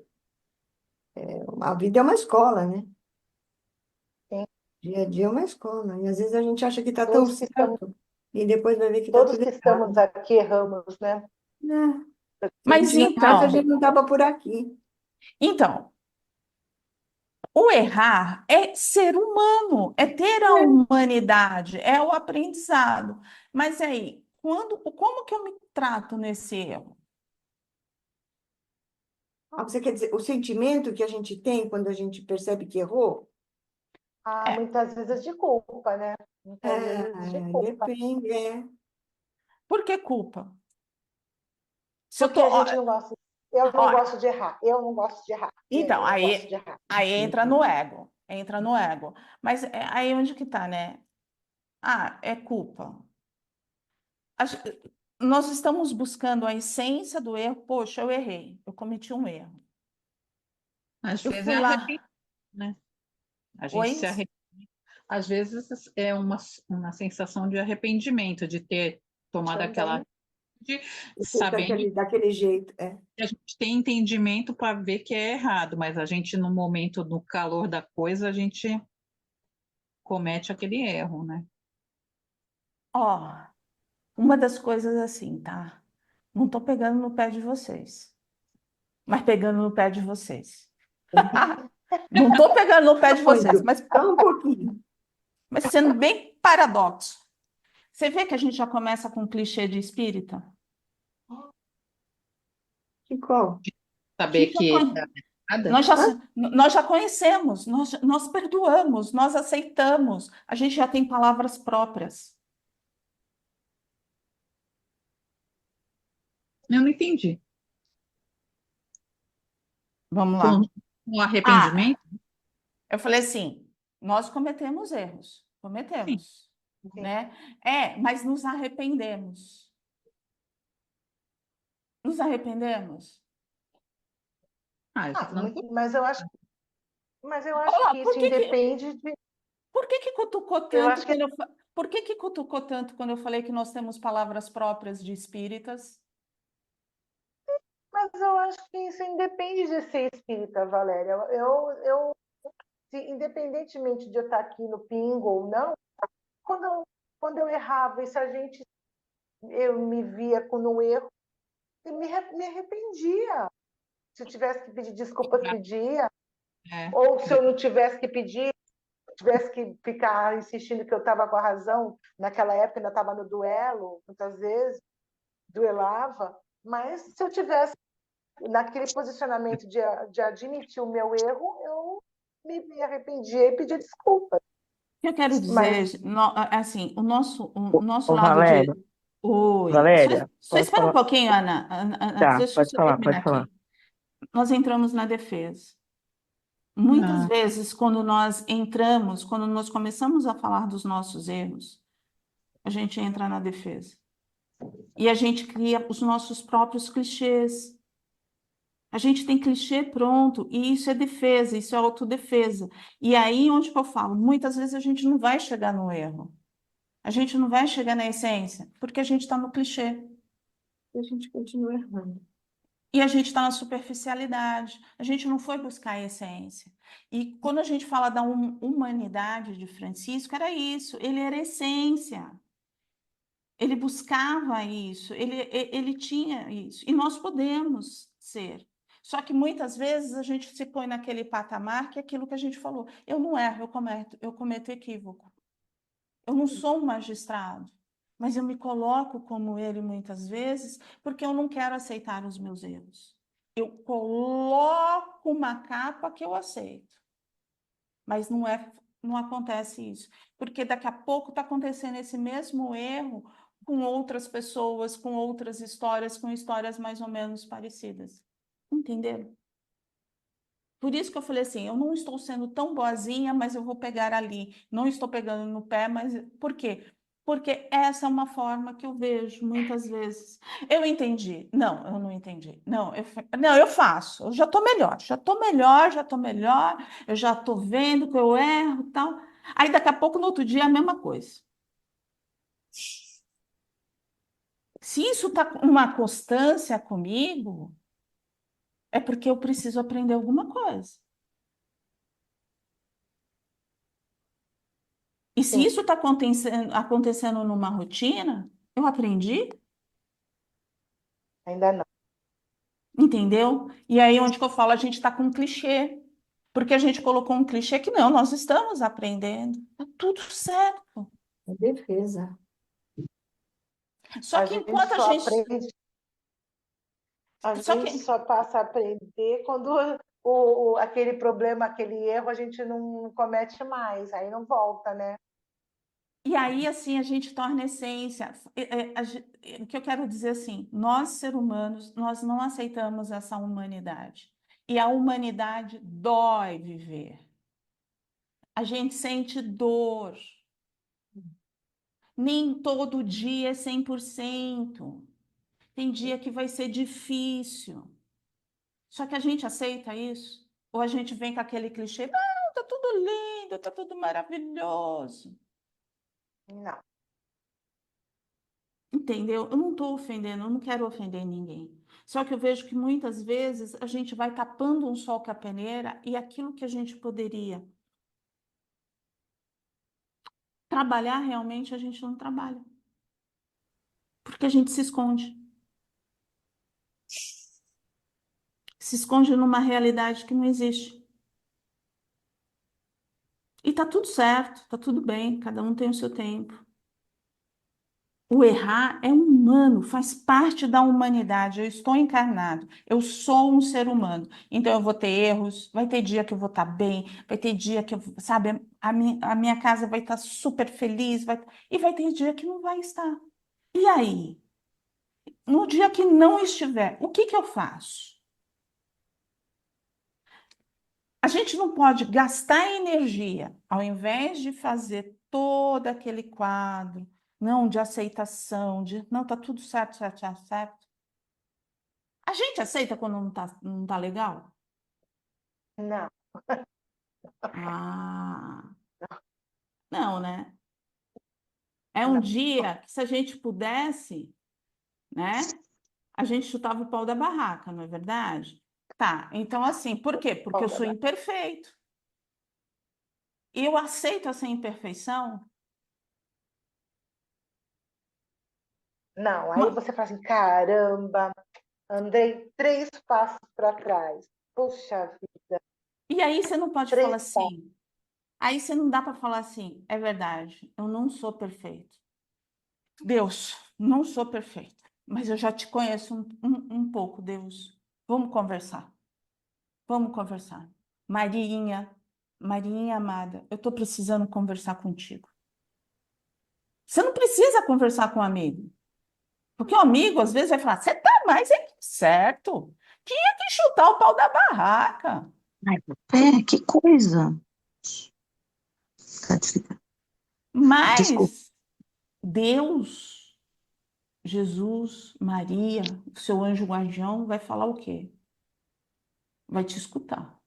A vida é uma escola, né? Sim. Dia a dia é uma escola. E às vezes a gente acha que está tão Todos que estamos, certo, e depois vai ver que está todos tudo que estamos errado. aqui erramos, né? Né? Se a gente Mas notasse, a então, gente não estava por aqui. então, o errar é ser humano, é ter a É. humanidade, é o aprendizado. Mas aí, como que eu me trato nesse erro? Você quer dizer, o sentimento que a gente tem quando a gente percebe que errou? Ah, É, muitas vezes de culpa, né? Muitas vezes de culpa. Depende, é. por que culpa? Se eu Porque tô, a gente não gosta. Eu não ó, gosto de errar. Eu não gosto de errar. então, Eu não gosto de aí, errar. aí entra no ego, entra no ego. Mas aí onde que tá, né? Ah, é culpa. A nós estamos buscando a essência do erro. Poxa, eu errei, eu cometi um erro. Às Eu vezes fui é lá. arrependimento, né? A gente Oi? se arrepende. Às vezes é uma sensação de arrependimento, de ter tomado aquela Também. atitude, Eu fiz sabendo daquele jeito. É. que a gente tem entendimento para ver que é errado, mas a gente, no momento, no calor da coisa, a gente comete aquele erro, né? Ó, uma das coisas assim, tá? Não tô pegando no pé de vocês, mas pegando no pé de vocês. Não tô pegando no pé de vocês, Muito, só um pouquinho. mas sendo bem paradoxo. Você vê que a gente já começa com um clichê de espírita? Que qual? A Saber gente já que conhe- é errada. nós já conhecemos, nós perdoamos, nós aceitamos, a gente já tem palavras próprias. Eu não entendi. Vamos lá. Com o Ah, arrependimento? eu falei assim, nós cometemos erros, Sim. cometemos, Sim. né? Mas nos arrependemos. Nos arrependemos? Ah, Não, mas eu acho Ó, que isso independe de. por que que cutucou Eu tanto acho que, por que que cutucou tanto quando eu falei que nós temos palavras próprias de espíritas? mas eu acho que isso independe de ser espírita, Valéria. Independentemente de eu estar aqui no Pingo ou não, quando eu errava, e se eu me via com um erro, eu me arrependia. Se eu tivesse que pedir desculpas, pedia. é, Ou se eu não tivesse que pedir, tivesse que ficar insistindo que eu estava com a razão, naquela época ainda estava no duelo, muitas vezes, duelava, mas se eu tivesse naquele posicionamento de admitir o meu erro, eu me arrependia e pedia desculpa. O que eu quero Mas dizer, assim, o nosso Ô, lado de... Valéria, Oi, Valéria, só posso espera um falar? pouquinho, Ana. Tá, Deixa eu só terminar pode falar. aqui. Nós entramos na defesa. Muitas ah, vezes, quando nós começamos a falar dos nossos erros, a gente entra na defesa. E a gente cria os nossos próprios clichês. A gente tem clichê pronto, e isso é defesa, isso é autodefesa. E aí, onde que eu falo, muitas vezes a gente não vai chegar no erro. A gente não vai chegar na essência, porque a gente está no clichê. A gente continua errando. E a gente está na superficialidade. A gente não foi buscar a essência. E quando a gente fala da humanidade de Francisco, era isso. Ele era essência. Ele buscava isso. Ele tinha isso. E nós podemos ser. Só que muitas vezes a gente se põe naquele patamar que é aquilo que a gente falou. Eu não erro, eu cometo equívoco. Eu não sou um magistrado, mas eu me coloco como ele muitas vezes, porque eu não quero aceitar os meus erros. Eu coloco uma capa que eu aceito, mas não acontece isso, porque daqui a pouco está acontecendo esse mesmo erro com outras pessoas, com outras histórias, com histórias mais ou menos parecidas. Entenderam? Por isso que eu falei assim, eu não estou sendo tão boazinha, mas eu vou pegar ali. Não estou pegando no pé, mas por quê? Porque essa é uma forma que eu vejo muitas vezes. Eu entendi. Não, eu não entendi. Não, eu faço. Eu já estou melhor, já estou melhor, já estou melhor. Eu já estou vendo que eu erro e tal. Aí daqui a pouco, no outro dia, é a mesma coisa. Se isso está com uma constância comigo, é porque eu preciso aprender alguma coisa. E se sim, isso está acontecendo numa rotina, eu aprendi, ainda não. entendeu? E aí onde que eu falo, a gente está com um clichê, porque a gente colocou um clichê que não, nós estamos aprendendo, tá tudo certo. É defesa. Só A que gente enquanto a só gente, aprende, a só gente que, só passa a aprender quando aquele problema, aquele erro, a gente não comete mais, aí não volta, né? e aí assim a gente torna a essência. O que eu quero dizer assim, nós ser humanos, nós não aceitamos essa humanidade. E a humanidade dói viver. A gente sente dor. Nem todo dia é 100%. Tem dia que vai ser difícil. Só que a gente aceita isso? Ou a gente vem com aquele clichê, não, tá tudo lindo, tá tudo maravilhoso. Não. Entendeu? Eu não estou ofendendo, eu não quero ofender ninguém. Só que eu vejo que muitas vezes a gente vai tapando um sol com a peneira e aquilo que a gente poderia trabalhar realmente, a gente não trabalha. Porque a gente se esconde. Se esconde numa realidade que não existe. E tá tudo certo, tá tudo bem, cada um tem o seu tempo. O errar é humano, faz parte da humanidade. Eu estou encarnado, eu sou um ser humano. Então eu vou ter erros, vai ter dia que eu vou estar bem, vai ter dia que eu, sabe, a minha casa vai estar super feliz, e vai ter dia que não vai estar. E aí? No dia que não estiver, o que que eu faço? A gente não pode gastar energia, ao invés de fazer todo aquele quadro, não, de aceitação, de não, tá tudo certo, certo, certo, certo. A gente aceita quando não tá legal? Não. Ah, não, né? É um Não. dia que se a gente pudesse, né? A gente chutava o pau da barraca, não é verdade? Tá, então assim, por quê? Porque eu sou imperfeito. E eu aceito essa imperfeição. Não, aí Ma- você fala assim, caramba, andei 3 passos para trás. Puxa vida, E aí você não pode falar 3 passos. assim. Aí você não dá para falar assim, é verdade, eu não sou perfeito. Deus, não sou perfeito, mas eu já te conheço um pouco, Deus. Vamos conversar. Vamos conversar. Marinha, Marinha amada, eu estou precisando conversar contigo. Você não precisa conversar com um amigo, porque o amigo às vezes vai falar, você tá mais é que certo. Tinha que chutar o pau da barraca. Ai, que coisa. Tá desligado. Desculpa. Mas Deus, Jesus, Maria, o seu anjo guardião, vai falar o quê? Vai te escutar.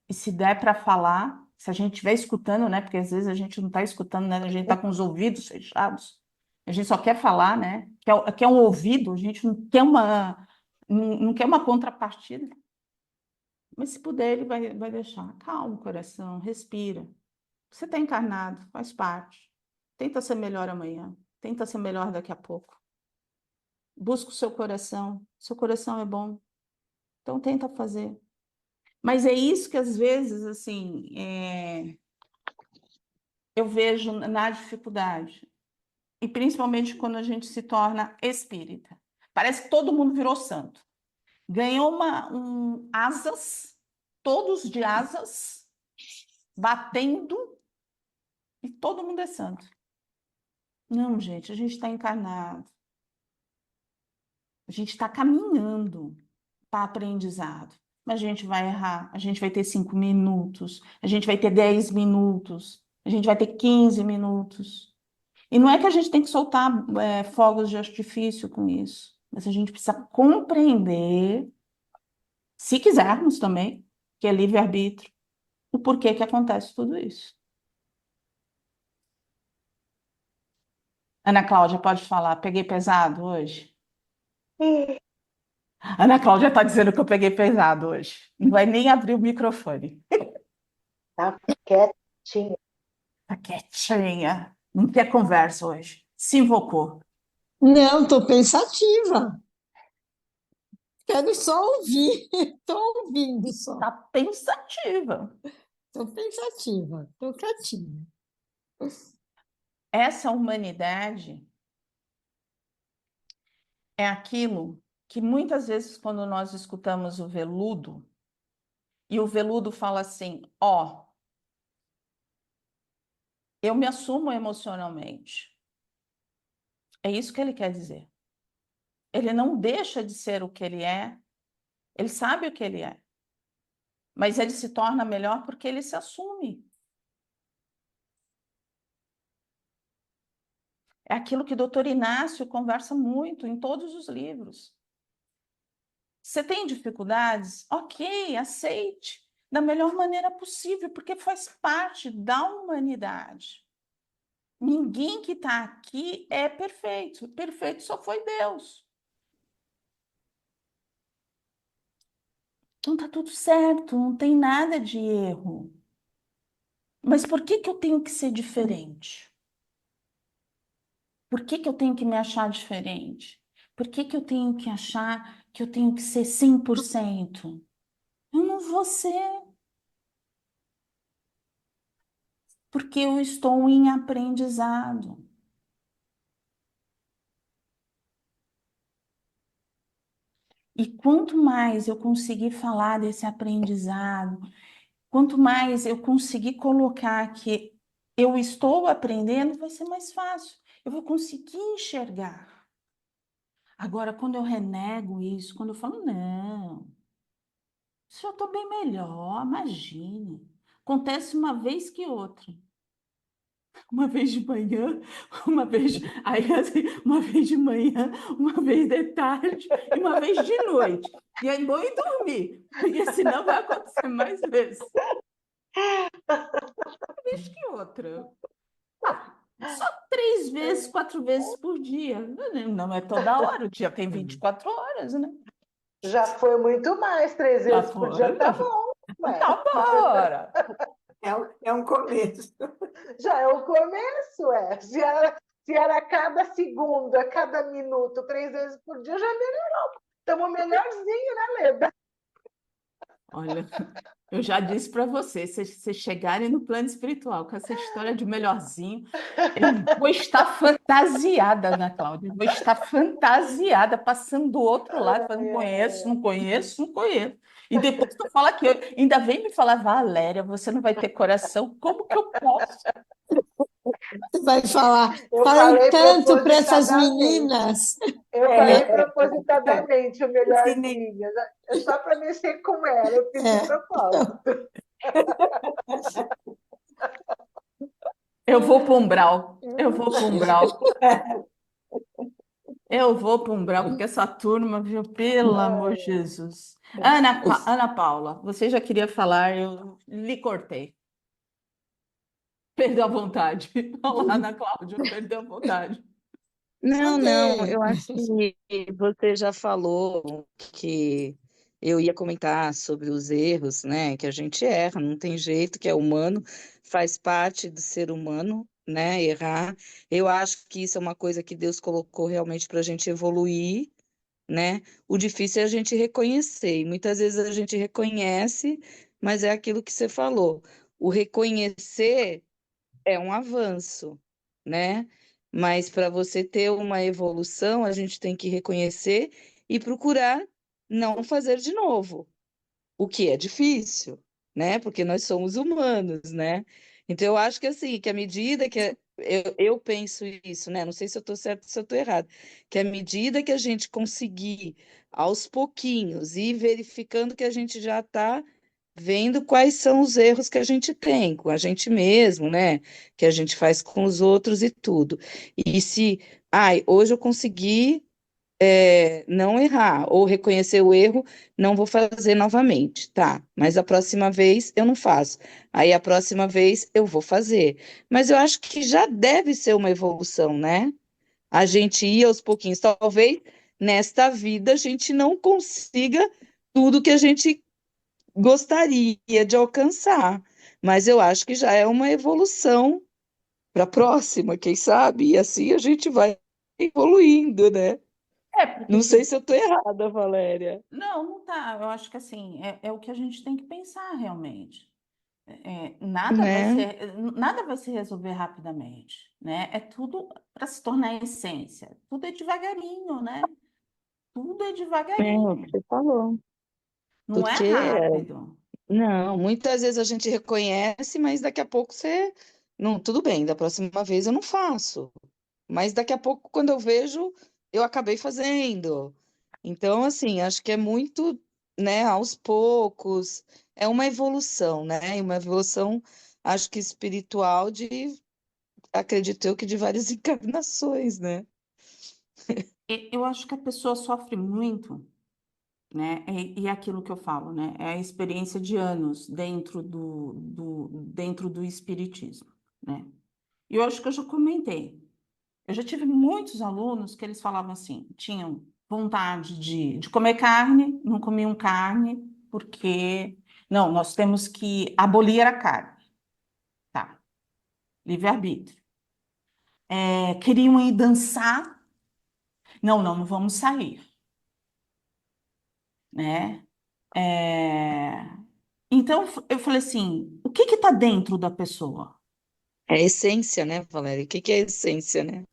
E se der para falar, se a gente estiver escutando, né? Porque às vezes a gente não está escutando, né? A gente está com os ouvidos fechados. A gente só quer falar, né? Quer um ouvido, a gente não quer uma contrapartida. Mas se puder, ele vai deixar. Calma, coração, respira. Você está encarnado, faz parte. Tenta ser melhor amanhã. Tenta ser melhor daqui a pouco. Busca o seu coração. Seu coração é bom. Então tenta fazer. Mas é isso que às vezes, assim, eu vejo na dificuldade. E principalmente quando a gente se torna espírita. Parece que todo mundo virou santo. Ganhou asas, todos de asas, batendo, e todo mundo é santo. Não, gente, a gente está encarnado. A gente está caminhando para aprendizado. Mas a gente vai errar, a gente vai ter 5 minutos, a gente vai ter 10 minutos, a gente vai ter 15 minutos. E não é que a gente tem que soltar fogos de artifício com isso, mas a gente precisa compreender, se quisermos também, que é livre-arbítrio, o porquê que acontece tudo isso. Ana Cláudia, pode falar, peguei pesado hoje? Ih, Ana Cláudia está dizendo que eu peguei pesado hoje. Não vai nem abrir o microfone. tá quietinho. Tá quietinha. Não quer conversa hoje. Se invocou. Não, estou pensativa. Quero só ouvir. Estou ouvindo só. Tá pensativa. Estou pensativa. Estou quietinha. Essa humanidade é aquilo que muitas vezes, quando nós escutamos o veludo, e o veludo fala assim: ó, eu me assumo emocionalmente. É isso que ele quer dizer. Ele não deixa de ser o que ele sabe o que ele é, mas ele se torna melhor porque ele se assume. É aquilo que o doutor Inácio conversa muito em todos os livros. Você tem dificuldades? Ok, aceite da melhor maneira possível, porque faz parte da humanidade. Ninguém que está aqui é perfeito. Perfeito só foi Deus. Então tá tudo certo, não tem nada de erro. Mas por que que eu tenho que ser diferente? Por que que eu tenho que me achar diferente? Por que que eu tenho que achar que eu tenho que ser 100%? Eu não vou ser, porque eu estou em aprendizado. E quanto mais eu conseguir falar desse aprendizado, quanto mais eu conseguir colocar que eu estou aprendendo, vai ser mais fácil. Eu vou conseguir enxergar. Agora, quando eu renego isso, quando eu falo, não, isso eu estou bem melhor, imagine. Acontece uma vez que outra. Uma vez de manhã, uma vez, aí assim, uma vez de manhã, uma vez de tarde e uma vez de noite. E aí vou e dormir, porque senão vai acontecer mais vezes. Uma vez que outra. Só 3 vezes, 4 vezes por dia. Não é toda hora, o dia tem 24 horas, né? Já foi muito mais, 3 Já vezes por foi, dia tá já foi. bom, ué. Tá bora. É um começo. Já é o começo, é. Se era a cada segundo, a cada minuto, 3 vezes por dia, já melhorou. Estamos melhorzinho, né, Leda? Olha, eu já disse para vocês, se vocês chegarem no plano espiritual com essa história de melhorzinho, eu vou estar fantasiada, Ana Cláudia, eu vou estar fantasiada, passando do outro lado, falando, conheço, não conheço, não conheço. E depois tu fala que ainda vem me falar, Valéria, você não vai ter coração, como que eu posso? Você vai falar, Eu falei falei tanto para essas propositadamente. meninas. Eu falei propositadamente o Se nem- melhorzinho. É só para mexer com ela, eu fiz de É, propósito. Eu vou para Umbral, eu vou para Umbral, eu vou para Umbral, porque essa turma, viu, pelo amor de Jesus. Ana Paula, você já queria falar, eu lhe cortei. Perdeu a vontade. Olha lá, Ana Cláudia, perdeu a vontade. Não, não, ok. eu acho que você já falou que eu ia comentar sobre os erros, né? Que a gente erra, não tem jeito, que é humano, faz parte do ser humano, né? Errar. Eu acho que isso é uma coisa que Deus colocou realmente para a gente evoluir, né? O difícil é a gente reconhecer, e muitas vezes a gente reconhece, mas é aquilo que você falou. O reconhecer é um avanço, né? Mas para você ter uma evolução, a gente tem que reconhecer e procurar não fazer de novo, o que é difícil, né? Porque nós somos humanos, né? Então eu acho que assim, que à medida que eu penso isso, né? Não sei se eu estou certo, se eu estou errado, que à medida que a gente conseguir aos pouquinhos ir verificando que a gente já está vendo quais são os erros que a gente tem com a gente mesmo, né? Que a gente faz com os outros e tudo. E se, ai, hoje eu consegui não errar, ou reconhecer o erro, não vou fazer novamente, tá? Mas a próxima vez eu não faço. Aí a próxima vez eu vou fazer. Mas eu acho que já deve ser uma evolução, né? A gente ir aos pouquinhos. Talvez nesta vida a gente não consiga tudo que a gente gostaria de alcançar, mas eu acho que já é uma evolução para a próxima, quem sabe? E assim a gente vai evoluindo, né? É, porque Não sei se eu estou errada, Valéria. não, não tá. Eu acho que assim, é o que a gente tem que pensar realmente. Né? Nada vai se resolver rapidamente, né? É tudo para se tornar essência. Tudo é devagarinho, né? Tudo é É o que devagarinho. você falou. Não é Porque, rápido. não, muitas vezes a gente reconhece, mas daqui a pouco você. Não, tudo bem, da próxima vez eu não faço. Mas daqui a pouco, quando eu vejo, eu acabei fazendo. Então, assim, acho que é muito, né, aos poucos, é uma evolução, né? E uma evolução, acho que espiritual de acredito eu que de várias encarnações, né? Eu acho que a pessoa sofre muito, né? E é aquilo que eu falo, né? É a experiência de anos dentro do espiritismo, né? E eu acho que eu já comentei. Eu já tive muitos alunos que eles falavam assim, tinham vontade de comer carne, não comiam carne, porque não, nós temos que abolir a carne, tá? Livre-arbítrio. Queriam ir dançar, não, não, não vamos sair, né? É, Então, eu falei assim, o que está dentro da pessoa? É a essência, né, Valéria? O que que é a essência, né?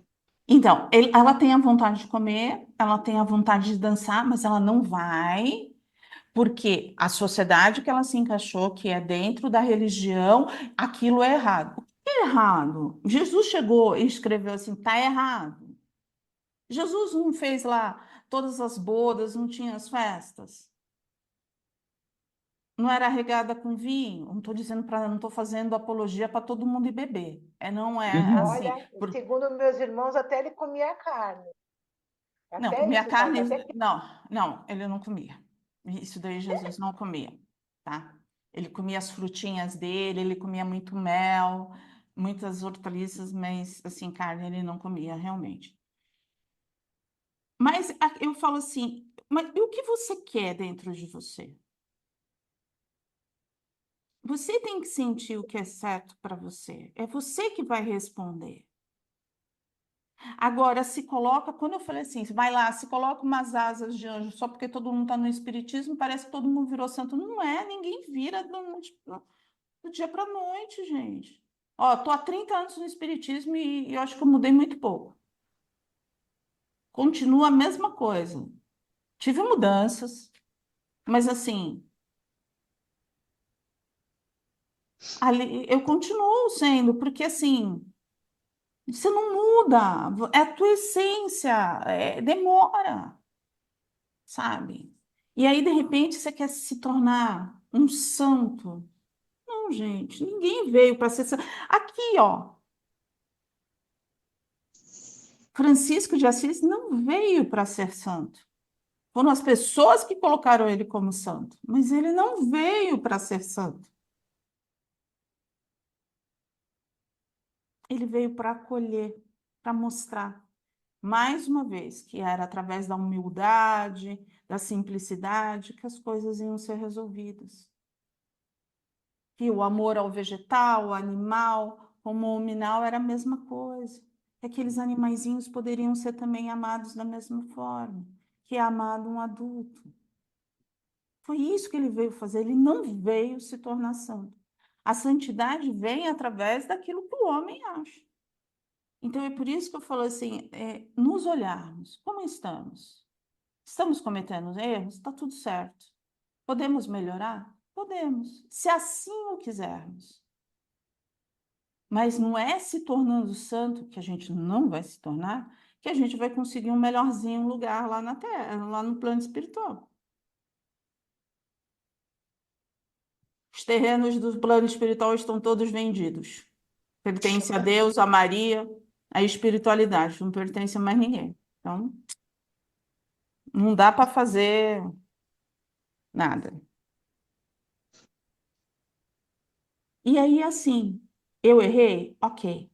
Então, ela tem a vontade de comer, ela tem a vontade de dançar, mas ela não vai, porque a sociedade que ela se encaixou, que é dentro da religião, aquilo é errado. O que é errado? Jesus chegou e escreveu assim, tá errado. Jesus não fez lá todas as bodas, não tinha as festas. Não era regada com vinho. Não estou dizendo para, não estou fazendo apologia para todo mundo ir beber. Não é Uhum. assim. Olha, segundo meus irmãos, até ele comia carne. Não, Até comia isso, sabe? carne. Até que Não, não, ele não comia. Isso daí Jesus não comia, tá? Ele comia as frutinhas dele, ele comia muito mel, muitas hortaliças, mas assim, carne ele não comia realmente. Mas eu falo assim, mas e o que você quer dentro de você? Você tem que sentir o que é certo para você. É você que vai responder. Agora, se coloca, quando eu falei assim, vai lá, se coloca umas asas de anjo só porque todo mundo está no espiritismo, parece que todo mundo virou santo. Não é, ninguém vira do dia para a noite, gente. Ó, tô há 30 anos no espiritismo e eu acho que eu mudei muito pouco. Continua a mesma coisa. Tive mudanças, mas assim, ali eu continuo sendo, porque assim, você não muda, é a tua essência, demora, sabe? E aí, de repente, você quer se tornar um santo. Não, gente, ninguém veio para ser santo. Aqui, ó, Francisco de Assis não veio para ser santo. Foram as pessoas que colocaram ele como santo, mas ele não veio para ser santo. Ele veio para acolher, para mostrar, mais uma vez, que era através da humildade, da simplicidade, que as coisas iam ser resolvidas. Que o amor ao vegetal, ao animal, como ao nominal, era a mesma coisa. Que aqueles animaizinhos poderiam ser também amados da mesma forma, que é amado um adulto. Foi isso que ele veio fazer, ele não veio se tornar santo. A santidade vem através daquilo que o homem acha. Então é por isso que eu falo assim, nos olharmos, como estamos? Estamos cometendo erros? Está tudo certo. Podemos melhorar? Podemos, se assim o quisermos. Mas não é se tornando santo, que a gente não vai se tornar, que a gente vai conseguir um melhorzinho um lugar lá na Terra, lá no plano espiritual. Os terrenos do plano espiritual estão todos vendidos. Pertence a Deus, a Maria, a espiritualidade, não pertence a mais ninguém. Então, não dá para fazer nada. E aí, assim, eu errei? Ok.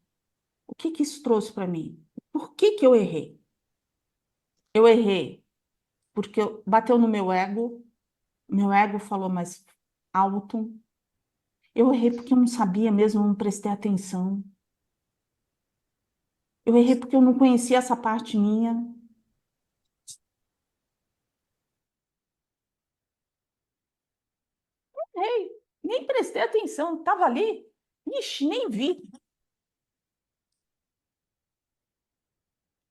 O que que isso trouxe para mim? Por que que eu errei? Eu errei porque bateu no meu ego falou mais alto. Eu errei porque eu não sabia mesmo, eu não prestei atenção. Eu errei porque eu não conhecia essa parte minha. Errei, nem prestei atenção, estava ali. Ixi, nem vi.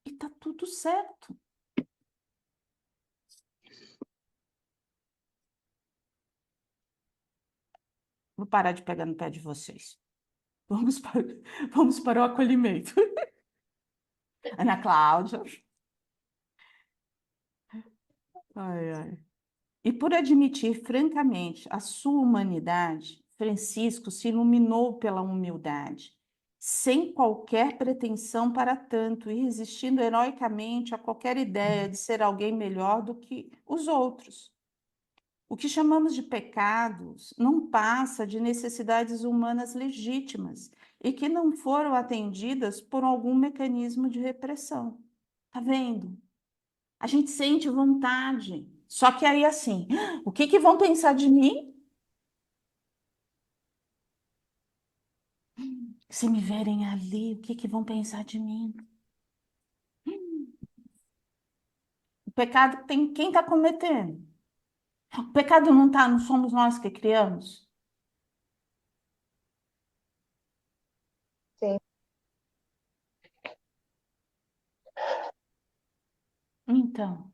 E tá tudo certo. Vou parar de pegar no pé de vocês. Vamos para, vamos para o acolhimento. Ana Cláudia. Ai, ai. E por admitir francamente a sua humanidade, Francisco se iluminou pela humildade sem qualquer pretensão para tanto e resistindo heroicamente a qualquer ideia de ser alguém melhor do que os outros. O que chamamos de pecados não passa de necessidades humanas legítimas e que não foram atendidas por algum mecanismo de repressão. Tá vendo? A gente sente vontade. Só que aí, assim, o que que vão pensar de mim? Se me verem ali, o que que vão pensar de mim? O pecado tem quem está cometendo? O pecado não tá, não somos nós que criamos? Sim. Então,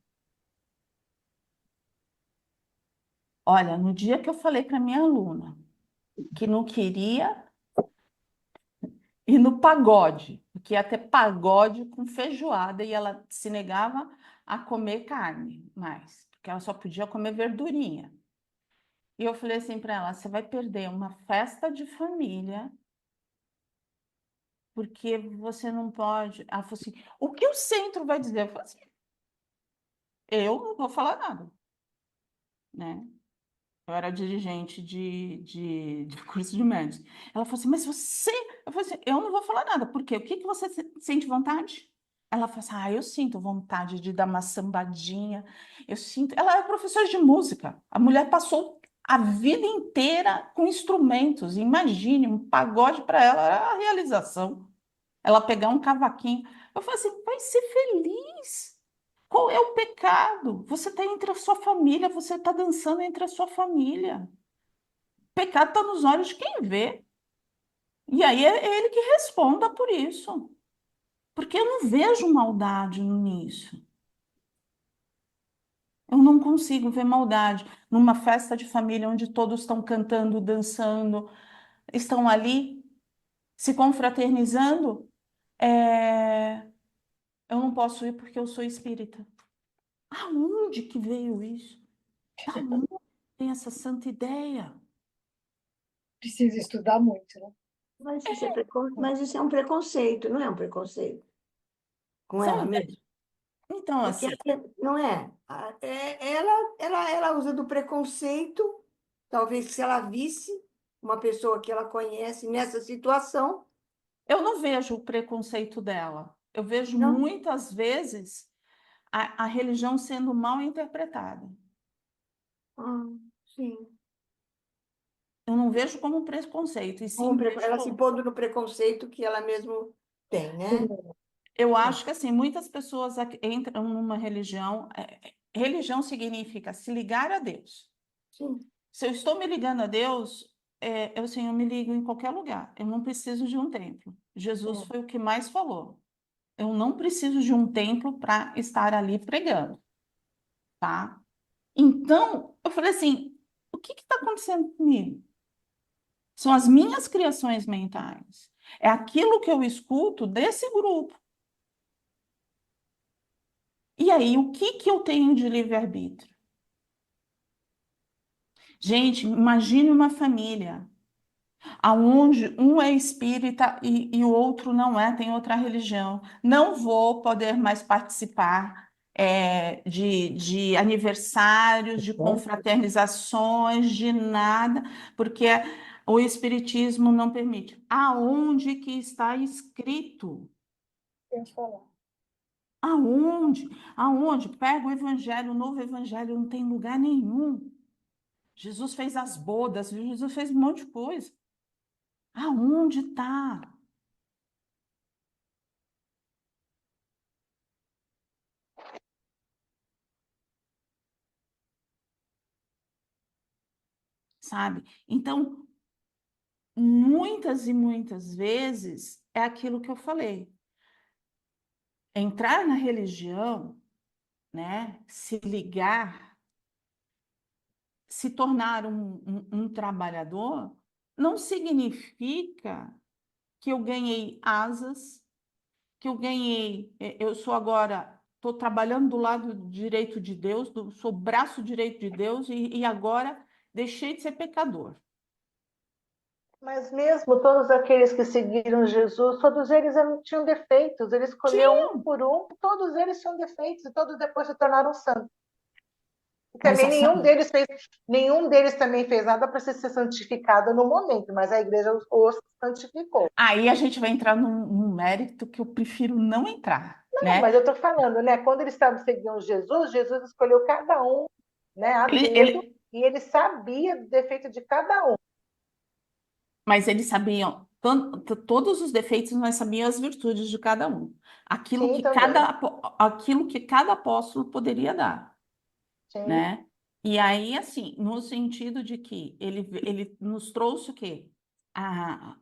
olha, no dia que eu falei para minha aluna que não queria ir no pagode, porque ia ter pagode com feijoada e ela se negava a comer carne mais, porque ela só podia comer verdurinha. E eu falei assim para ela: você vai perder uma festa de família porque você não pode. Ela falou assim: o que o centro vai dizer? Eu falei assim: eu não vou falar nada, né? Eu era dirigente de curso de médios. Ela falou assim, mas você... Eu falei assim, eu não vou falar nada. Por quê? O que que você sente vontade? Ela falou assim, eu sinto vontade de dar uma sambadinha. Eu sinto... Ela é professora de música. A mulher passou a vida inteira com instrumentos. Imagine, um pagode para ela era a realização. Ela pegar um cavaquinho. Eu falei assim, vai ser feliz. Qual é o pecado? Você está entre a sua família, você está dançando entre a sua família. O pecado está nos olhos de quem vê. E aí é ele que responda por isso. Porque eu não vejo maldade nisso. Eu não consigo ver maldade numa festa de família onde todos estão cantando, dançando, estão ali se confraternizando. É, eu não posso ir porque eu sou espírita. Aonde que veio isso? Da onde tem essa santa ideia? Precisa estudar muito, né? Mas isso é um preconceito, não é um preconceito com ela São mesmo? Então, Porque assim, não é. Ela usa do preconceito, talvez se ela visse uma pessoa que ela conhece nessa situação, eu não vejo o preconceito dela. Eu vejo não? muitas vezes a religião sendo mal interpretada. Ah, sim. Eu não vejo como um preconceito, e sim vejo Ela se como... pondo no preconceito que ela mesmo tem, né? Eu É, acho que assim, muitas pessoas entram numa religião. Religião significa se ligar a Deus. sim. Se eu estou me ligando a Deus, eu me ligo em qualquer lugar. Eu não preciso de um templo. Jesus É. foi o que mais falou. Eu não preciso de um templo para estar ali pregando, tá? Então, eu falei assim: o que está acontecendo comigo? São as minhas criações mentais. É aquilo que eu escuto desse grupo. E aí, o que que eu tenho de livre-arbítrio? Gente, imagine uma família aonde um é espírita e o outro não é, tem outra religião. Não vou poder mais participar de aniversários, de confraternizações, de nada, porque o espiritismo não permite. Aonde que está escrito? Eu ia falar. Aonde? Aonde? Pega o evangelho, o novo evangelho, não tem lugar nenhum. Jesus fez as bodas, Jesus fez um monte de coisa. Aonde está? Sabe? Então, muitas e muitas vezes é aquilo que eu falei. Entrar na religião, né? Se ligar, se tornar um trabalhador, não significa que eu ganhei asas, que eu ganhei, eu sou agora, estou trabalhando do lado direito de Deus, sou braço direito de Deus e agora deixei de ser pecador. Mas mesmo todos aqueles que seguiram Jesus, todos eles tinham defeitos. Ele escolheu um por um, todos eles tinham defeitos, e todos depois se tornaram santos. E Mas também essa- nenhum deles também fez nada para ser santificado no momento, mas a igreja os santificou. Aí a gente vai entrar num mérito que eu prefiro não entrar, Não, né? mas eu estou falando, né? Quando eles estavam seguindo Jesus, Jesus escolheu cada um, né, a dedo, e ele sabia do defeito de cada um. Mas eles sabiam todos os defeitos, mas sabiam as virtudes de cada um. Sim, também. Aquilo que cada apóstolo poderia dar, Sim. né? E aí, assim, no sentido de que ele nos trouxe o quê?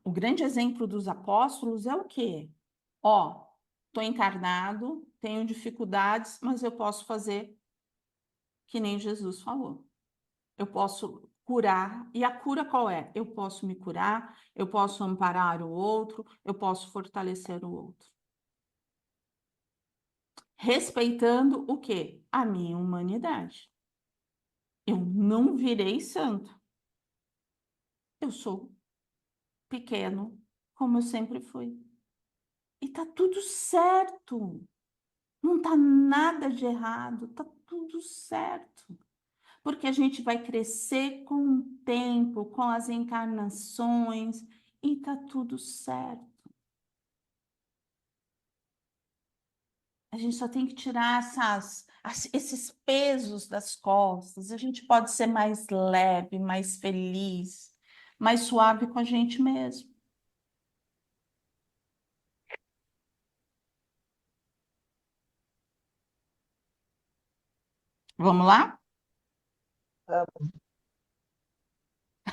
O grande exemplo dos apóstolos é o quê? Ó, estou encarnado, tenho dificuldades, mas eu posso fazer que nem Jesus falou. Eu posso curar, e a cura qual é? Eu posso me curar, eu posso amparar o outro, eu posso fortalecer o outro. Respeitando o quê? A minha humanidade. Eu não virei santo. Eu sou pequeno, como eu sempre fui. E tá tudo certo. Não tá nada de errado, tá tudo certo. Porque a gente vai crescer com o tempo, com as encarnações, e tá tudo certo. A gente só tem que tirar esses pesos das costas. A gente pode ser mais leve, mais feliz, mais suave com a gente mesmo. Vamos lá?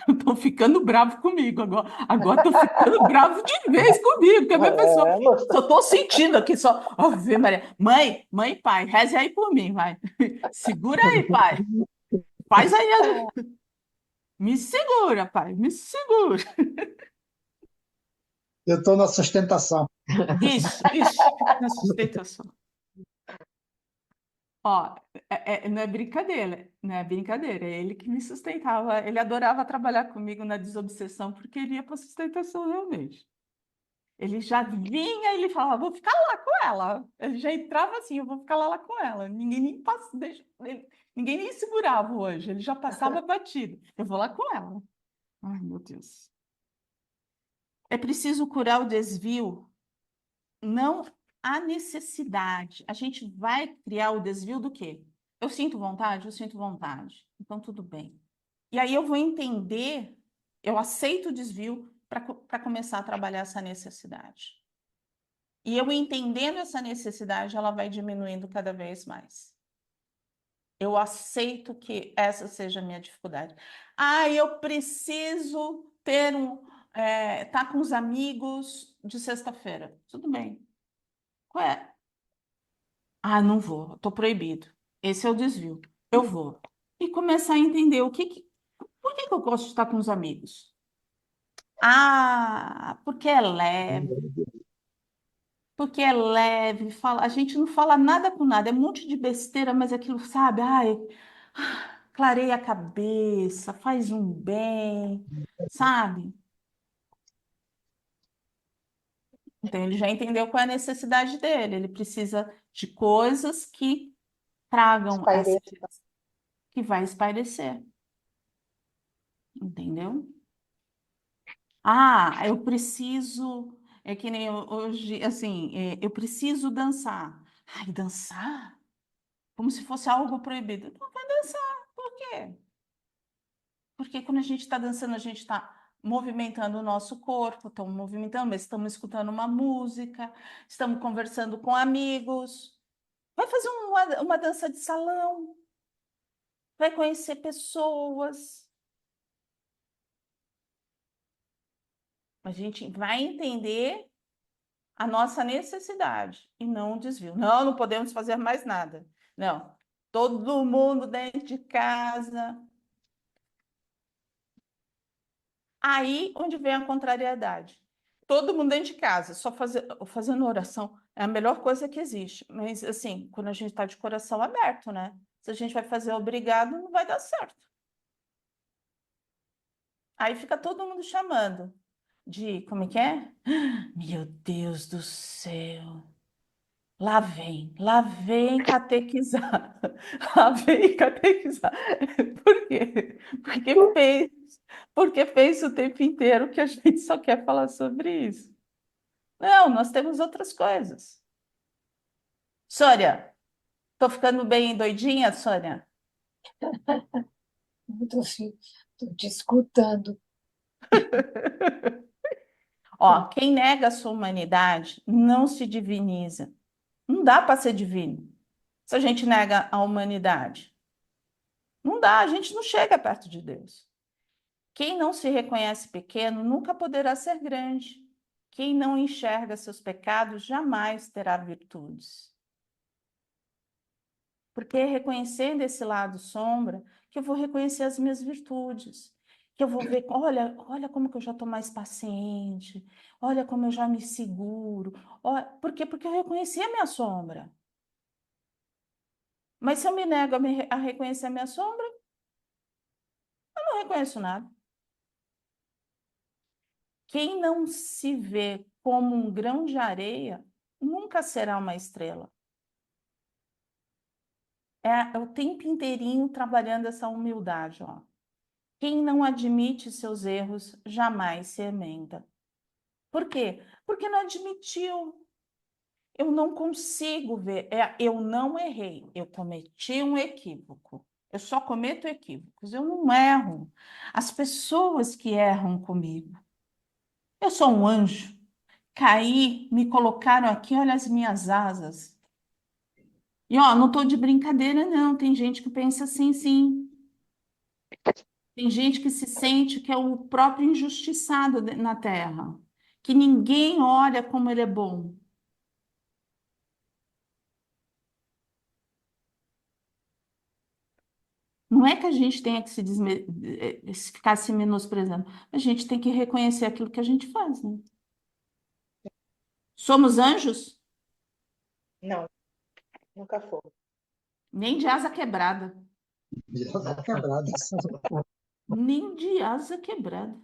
Estão ficando bravo comigo agora. Agora estão ficando bravo de vez comigo. Quer ver, pessoal? Só estou sentindo aqui, só. Ave Maria. Mãe, pai, reze aí por mim, vai. Segura aí, pai. Faz aí. Me segura, pai, me segura. Eu estou na sustentação. Isso, na sustentação. Ó, não é brincadeira, não é brincadeira. É ele que me sustentava. Ele adorava trabalhar comigo na desobsessão, porque ele ia para sustentação realmente. Ele já vinha e ele falava, vou ficar lá com ela. Ele já entrava assim, eu vou ficar lá com ela. Ninguém nem passa, ninguém nem segurava hoje. Ele já passava batido. Eu vou lá com ela. Ai, meu Deus. É preciso curar o desvio, não a necessidade. A gente vai criar o desvio do quê? Eu sinto vontade? Eu sinto vontade. Então, tudo bem. E aí eu vou entender, eu aceito o desvio para começar a trabalhar essa necessidade. E eu entendendo essa necessidade, ela vai diminuindo cada vez mais. Eu aceito que essa seja a minha dificuldade. Ah, eu preciso tá com os amigos de sexta-feira. Tudo bem. Qual é? Ah, não vou, estou proibido. Esse é o desvio. Eu vou. E começar a entender por que eu gosto de estar com os amigos? Ah, porque é leve, a gente não fala nada com nada, é um monte de besteira, mas aquilo, sabe? Ai, clareia a cabeça, faz um bem, sabe? Então ele já entendeu qual é a necessidade dele, ele precisa de coisas que tragam essa, Espaireça. que vai espairecer, entendeu? Ah, eu preciso, é que nem hoje, assim, eu preciso dançar. Ai, dançar? Como se fosse algo proibido. Não vai dançar, por quê? Porque quando a gente está dançando, a gente está movimentando o nosso corpo, estamos movimentando, mas estamos escutando uma música, estamos conversando com amigos. Vai fazer uma dança de salão, vai conhecer pessoas. A gente vai entender a nossa necessidade e não o desvio. Não, não podemos fazer mais nada. Não, todo mundo dentro de casa. Aí onde vem a contrariedade. Todo mundo dentro de casa, só fazendo oração é a melhor coisa que existe. Mas assim, quando a gente está de coração aberto, né? Se a gente vai fazer obrigado, não vai dar certo. Aí fica todo mundo chamando de, como é que é? Meu Deus do céu. Lá vem catequizar. Lá vem catequizar. Por quê? Porque fez o tempo inteiro que a gente só quer falar sobre isso. Não, nós temos outras coisas. Sônia, tô ficando bem doidinha, Sônia? Estou te escutando. Ó, quem nega a sua humanidade não se diviniza. Não dá para ser divino se a gente nega a humanidade. Não dá, a gente não chega perto de Deus. Quem não se reconhece pequeno nunca poderá ser grande. Quem não enxerga seus pecados jamais terá virtudes. Porque é reconhecendo esse lado sombra que eu vou reconhecer as minhas virtudes. Que eu vou ver, olha como que eu já estou mais paciente, olha como eu já me seguro. Por quê? Porque eu reconheci a minha sombra. Mas se eu me nego a reconhecer a minha sombra, eu não reconheço nada. Quem não se vê como um grão de areia nunca será uma estrela. É o tempo inteirinho trabalhando essa humildade, ó. Quem não admite seus erros jamais se emenda. Por quê? Porque não admitiu. Eu não consigo ver. Eu não errei. Eu cometi um equívoco. Eu só cometo equívocos. Eu não erro. As pessoas que erram comigo. Eu sou um anjo. Caí, me colocaram aqui, olha as minhas asas. E ó, não estou de brincadeira, não. Tem gente que pensa assim, sim. Tem gente que se sente que é o próprio injustiçado na Terra, que ninguém olha como ele é bom. Não é que a gente tenha que ficar se menosprezando. A gente tem que reconhecer aquilo que a gente faz, né? Somos anjos? Não, nunca foi. Nem de asa quebrada. Já tá quebrada. Nem de asa quebrada.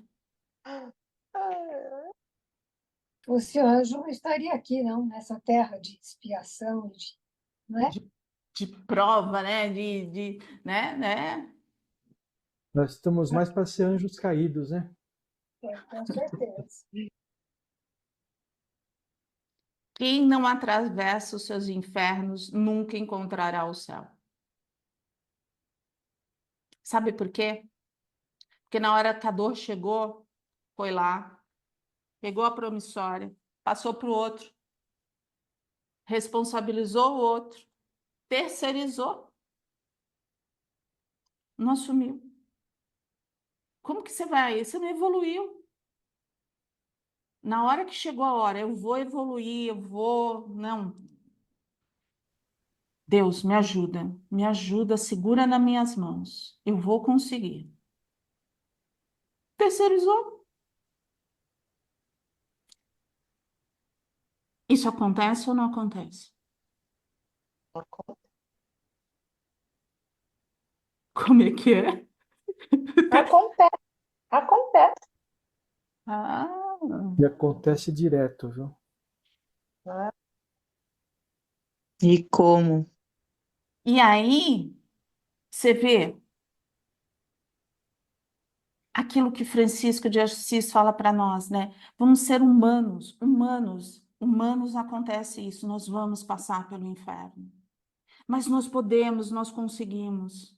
Fosse anjo, não estaria aqui, não, nessa terra de expiação, não é? De prova, né? né? Nós estamos mais para ser anjos caídos, né? Com certeza. Quem não atravessa os seus infernos nunca encontrará o céu. Sabe por quê? Porque na hora que a dor chegou, foi lá, pegou a promissória, passou para o outro, responsabilizou o outro, terceirizou, não assumiu. Como que você vai? Você não evoluiu. Na hora que chegou a hora, eu vou evoluir, eu vou. Não. Deus, me ajuda, segura nas minhas mãos. Eu vou conseguir. Terceirizou. Isso acontece ou não acontece? Como é que é? Acontece, acontece. Ah, E acontece direto, viu? Né? E como? e aí, você vê aquilo que Francisco de Assis fala para nós, né? Vamos ser humanos, humanos acontece isso, nós vamos passar pelo inferno. Mas nós podemos, nós conseguimos.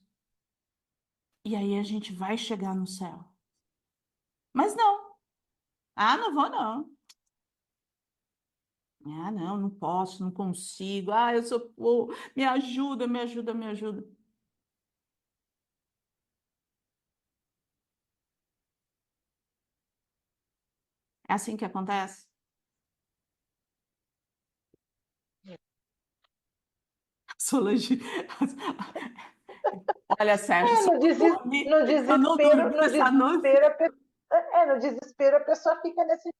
E aí a gente vai chegar no céu. Mas não. Ah, não vou não. Ah, não, não posso, não consigo. Ah, eu sou, me ajuda, me ajuda, me ajuda. É assim que acontece? Solange. Olha, Sérgio, É, se eu não dormir, no se eu não desespero, dormir essa noite. no desespero a pessoa fica nessa,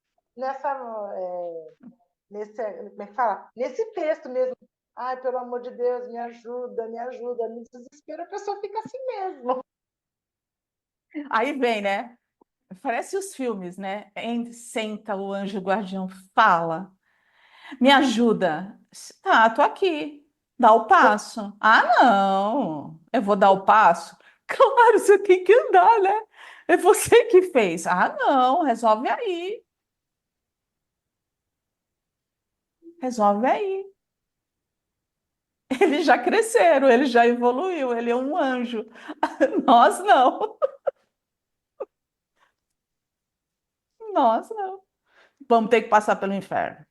nesse, como é que fala? Nesse texto mesmo. Ai, pelo amor de Deus, me ajuda, me ajuda. No desespero a pessoa fica assim mesmo. Aí vem, né? Parece os filmes, né? Senta o anjo guardião, fala, me ajuda. Tá, tô aqui. Dá o passo. Ah, não, eu vou dar o passo. Claro, você tem que andar, né? É você que fez. Ah, não, resolve aí. Resolve aí. Eles já cresceram, ele já evoluiu, ele é um anjo. Nós não. Nós não. Vamos ter que passar pelo inferno.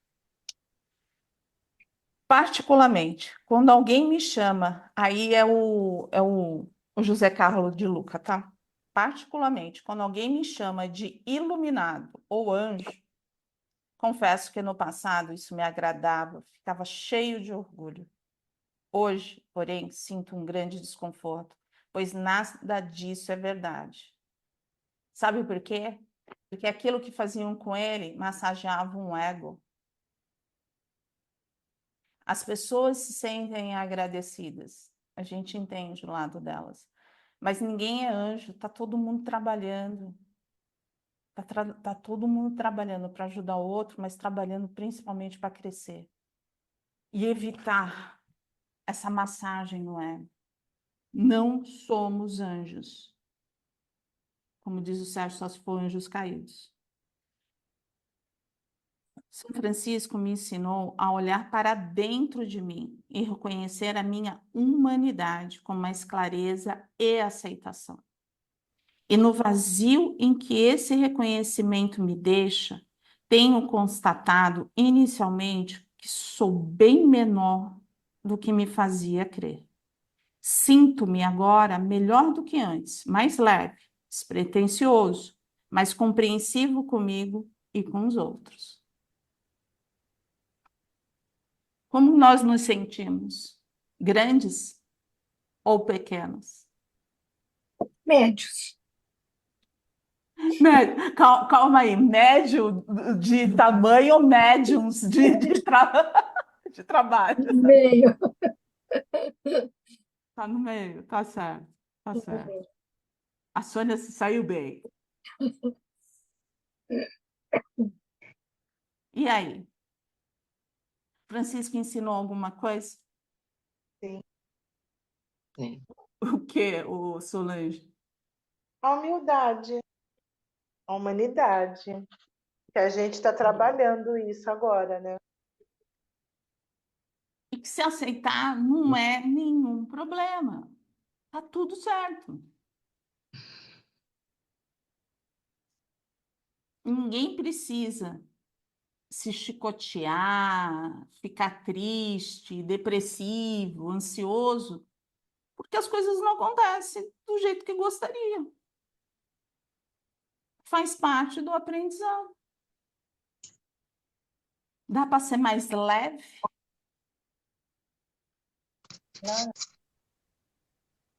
Particularmente, quando alguém me chama, aí o José Carlos de Luca, tá? Particularmente, quando alguém me chama de iluminado ou anjo, confesso que no passado isso me agradava, ficava cheio de orgulho. Hoje, porém, sinto um grande desconforto, pois nada disso é verdade. Sabe por quê? Porque aquilo que faziam com ele massageava um ego. As pessoas se sentem agradecidas, a gente entende o lado delas, mas ninguém é anjo, está todo mundo trabalhando. Tá todo mundo trabalhando para ajudar o outro, mas trabalhando principalmente para crescer. E evitar essa massagem no ego. Não somos anjos. Como diz o Sérgio, só se for anjos caídos. São Francisco me ensinou a olhar para dentro de mim e reconhecer a minha humanidade com mais clareza e aceitação. E no vazio em que esse reconhecimento me deixa, tenho constatado inicialmente que sou bem menor do que me fazia crer. Sinto-me agora melhor do que antes, mais leve, despretensioso, mais compreensivo comigo e com os outros. Como nós nos sentimos? Grandes ou pequenos? Médios. Calma aí, médio de tamanho ou médiums de trabalho? Meio. Tá no meio, tá certo, tá certo. A Sônia se saiu bem. E aí? Francisco ensinou alguma coisa? Sim. Sim. O que, o Solange? A humildade, a humanidade, que a gente está trabalhando isso agora, né? E que se aceitar não é nenhum problema. Tá tudo certo. Ninguém precisa se chicotear, ficar triste, depressivo, ansioso, porque as coisas não acontecem do jeito que gostaria. Faz parte do aprendizado. Dá para ser mais leve?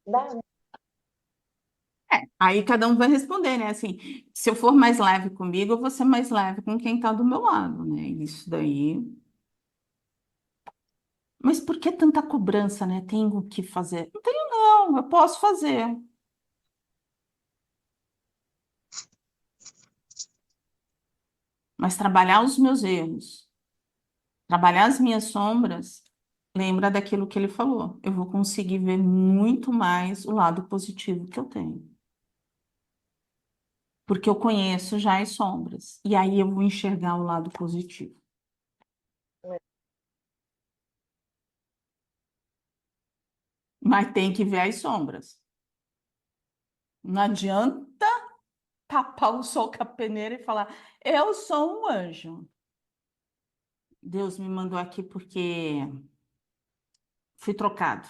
Dá, né? Aí cada um vai responder, né? Assim, se eu for mais leve comigo, eu vou ser mais leve com quem está do meu lado, né? Isso daí. Mas por que tanta cobrança, né? Tenho que fazer. Não tenho, não, eu posso fazer. Mas trabalhar os meus erros, trabalhar as minhas sombras, lembra daquilo que ele falou. Eu vou conseguir ver muito mais o lado positivo que eu tenho. Porque eu conheço já as sombras. E aí eu vou enxergar o lado positivo. Mas tem que ver as sombras. Não adianta tapar o sol com a peneira e falar, eu sou um anjo. Deus me mandou aqui porque fui trocado.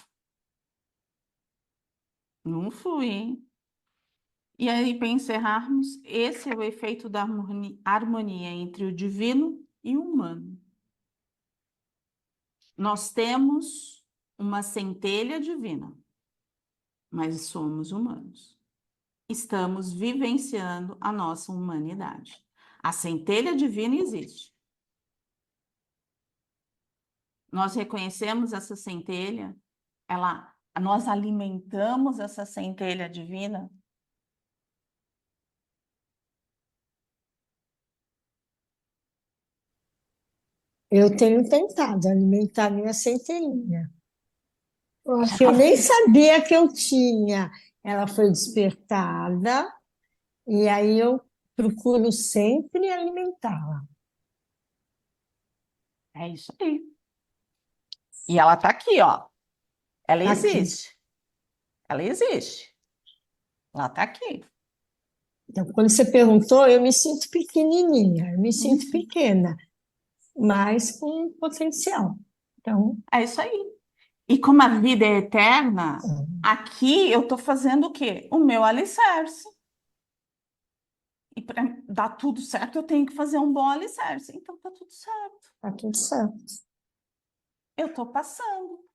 Não fui, hein? E aí, para encerrarmos, esse é o efeito da harmonia entre o divino e o humano. Nós temos uma centelha divina, mas somos humanos. Estamos vivenciando a nossa humanidade. A centelha divina existe. Nós reconhecemos essa centelha, nós alimentamos essa centelha divina. Eu tenho tentado alimentar minha centelhinha. Eu acho Que eu que nem sabia que eu tinha. Ela foi despertada e aí eu procuro sempre alimentá-la. É isso aí. E ela tá aqui, ó. Ela Tá aqui. existe. Ela existe. Ela tá aqui. Então, quando você perguntou, eu me sinto pequenininha, eu me sinto Uhum. pequena, mas com potencial. Então, É isso aí. E como a vida é eterna, aqui eu tô fazendo o quê? O meu alicerce. E para dar tudo certo, eu tenho que fazer um bom alicerce. Então tá tudo certo. tá tudo certo. Eu tô passando.